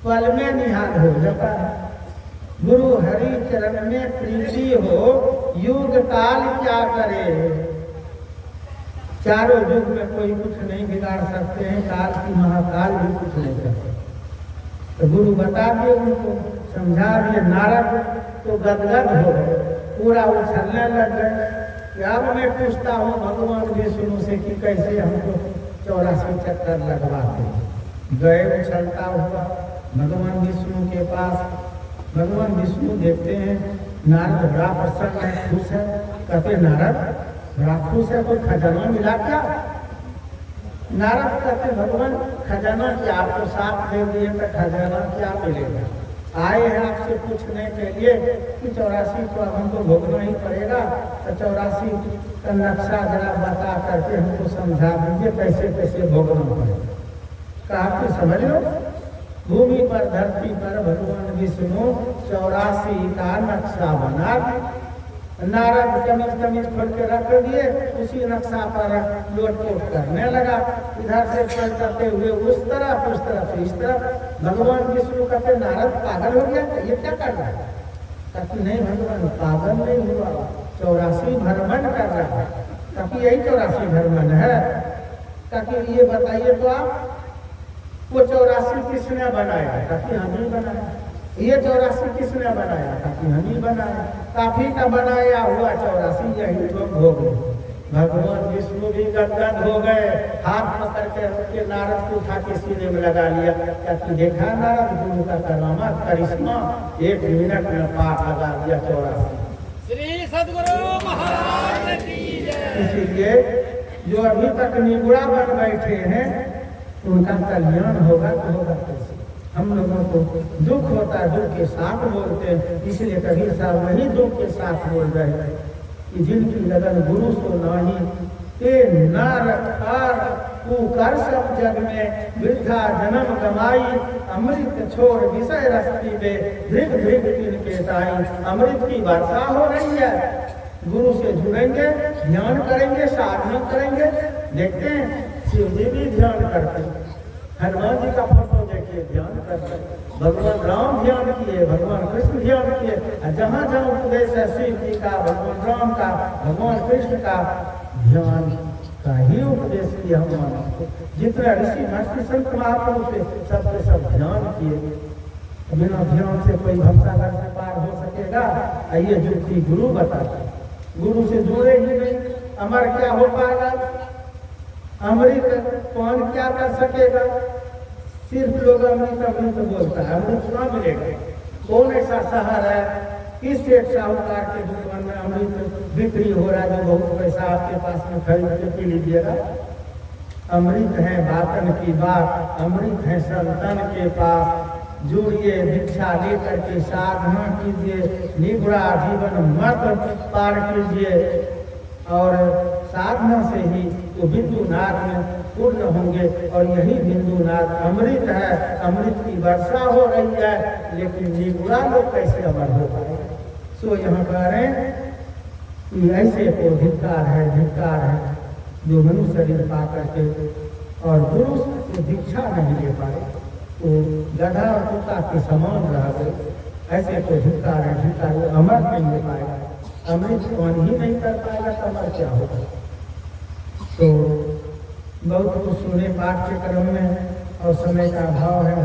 पल में निहाल हो जाता है। गुरु हरि चरण में प्रीति हो, युग काल क्या करे। चारों युग में कोई कुछ नहीं बिगाड़ सकते हैं, काल की महाकाल भी कुछ नहीं कर सकते। तो गुरु बता दिए, उनको समझा दिए। नारद तो गदगद हो गए, पूरा उछलने लग गए कि अब मैं पूछता हूँ भगवान विष्णु से कि कैसे हमको 84 चक्कर लगवाते। गए उछलता हुआ भगवान विष्णु के पास। भगवान विष्णु देखते हैं नारद बड़ा प्रसन्न है, खुश है। कहते नारद बड़ा खुश है, कोई खजाना मिला क्या? नारद कहते भगवान खजाना क्या, आपको साथ दे दिए तो खजाना क्या मिलेगा? आए हैं आपसे पूछने के लिए कि 84 को अब हमको भोगना ही पड़ेगा, तो 84 का नक्शा जरा बता करके हमको समझा दीजिए कैसे कैसे भोगना पड़ेगा। कहा कि समझ लो, भूमि पर धरती पर भगवान विष्णु 84 का नक्शा बना दिए। नारद कमीज खोल के रख दिए, उसी नक्शा पर लोट-पोट करने लगा। इधर से चलते हुए उस तरफ, उस तरफ से इस तरफ। भगवान विष्णु कहते नारद पागल हो गया, ये क्या कर रहा है? कहते नहीं भगवान पागल नहीं हुआ, 84 भ्रमण कर रहा है। कहते यही 84 भ्रमण है। कहते ये बताइए तो आप, वो 84 किसने बनाया? कहते हम ही बनाया। ये 84 किसने बनाया? कहते हम ही बनाया। काफी का बनाया हुआ 84 यही लोग हो गए। भगवान विष्णु भी गदगद हो गए, हाथ पकड़ के नारद को उठा के सीने में लगा लिया। कहते देखा नारद गुरु का करामात करिश्मा, 1 मिनट में पार लगा दिया 84। श्री सद्गुरु महाराज की जय। इसीलिए जो अभी तक निगुड़ा बन बैठे हैं उनका कल्याण होगा तो होगा कैसे? हम लोगों को दुख होता है, दुख के साथ बोलते हैं। इसलिए कबीर साहब वही दुख के साथ बोल रहे हैं कि जिनकी लगन गुरु सो नाही, ते नर खार कुकर सब जग में, वृद्धा जन्म गमाई, अमृत छोड़ विषय रस्ती में, भृग भृग तिनके ताई। अमृत की वर्षा हो रही है, गुरु से जुड़ेंगे, ध्यान करेंगे, साधना करेंगे। देखते हैं शिव जी भी ध्यान करते, हनुमान जी का फोटो देखिए ध्यान करते, भगवान राम ध्यान किए, भगवान कृष्ण ध्यान किए। जहाँ जहाँ उपदेश है शिव जी का, भगवान राम का, भगवान कृष्ण का, ध्यान का ही उपदेश किया हनुमान को। जितने ऋषि महर्षि संत महापुरुष थे सबके सब ध्यान किए। बिना ध्यान से कोई भवसागर से पार हो सकेगा? आइए जुक्ति गुरु बताते, गुरु से जुड़े ही नहीं, अमर क्या हो पाएगा? अमृत कौन क्या कर सकेगा? सिर्फ लोग अमृत अमृत बोलता है, अमृत ना मिलेगा। कौन ऐसा शहर है, किस सेठ साहूकार के दुकान में अमृत बिक्री हो रहा है जो बहुत पैसा आपके पास में खरीद के पी लीजिएगा? अमृत है बातन की बात, अमृत है संतन के पास। जुड़िए, भिक्षा लेकर के साधना कीजिए, निगुड़ा जीवन मत पार कीजिए, और साधना से ही वो बिंदुनाथ में पूर्ण होंगे। और यही बिंदुनाथ अमृत है, अमृत की वर्षा हो रही है, लेकिन निगुड़ा लोग कैसे अमर हो पाए? सो यहाँ कह रहे हैं कि ऐसे को धिक्कार है जो मनुष्य शरीर पा करके और गुरु से दीक्षा नहीं ले पाए, तो गधा और कुत्ता के समान रह गए। ऐसे को धिक्कार है, वो अमर नहीं हो पाएगा। अमृत कौन ही नहीं कर पाएगा तो अमर क्या होगा? तो बहुत कुछ सुने पाठ के क्रम में और समय का अभाव है।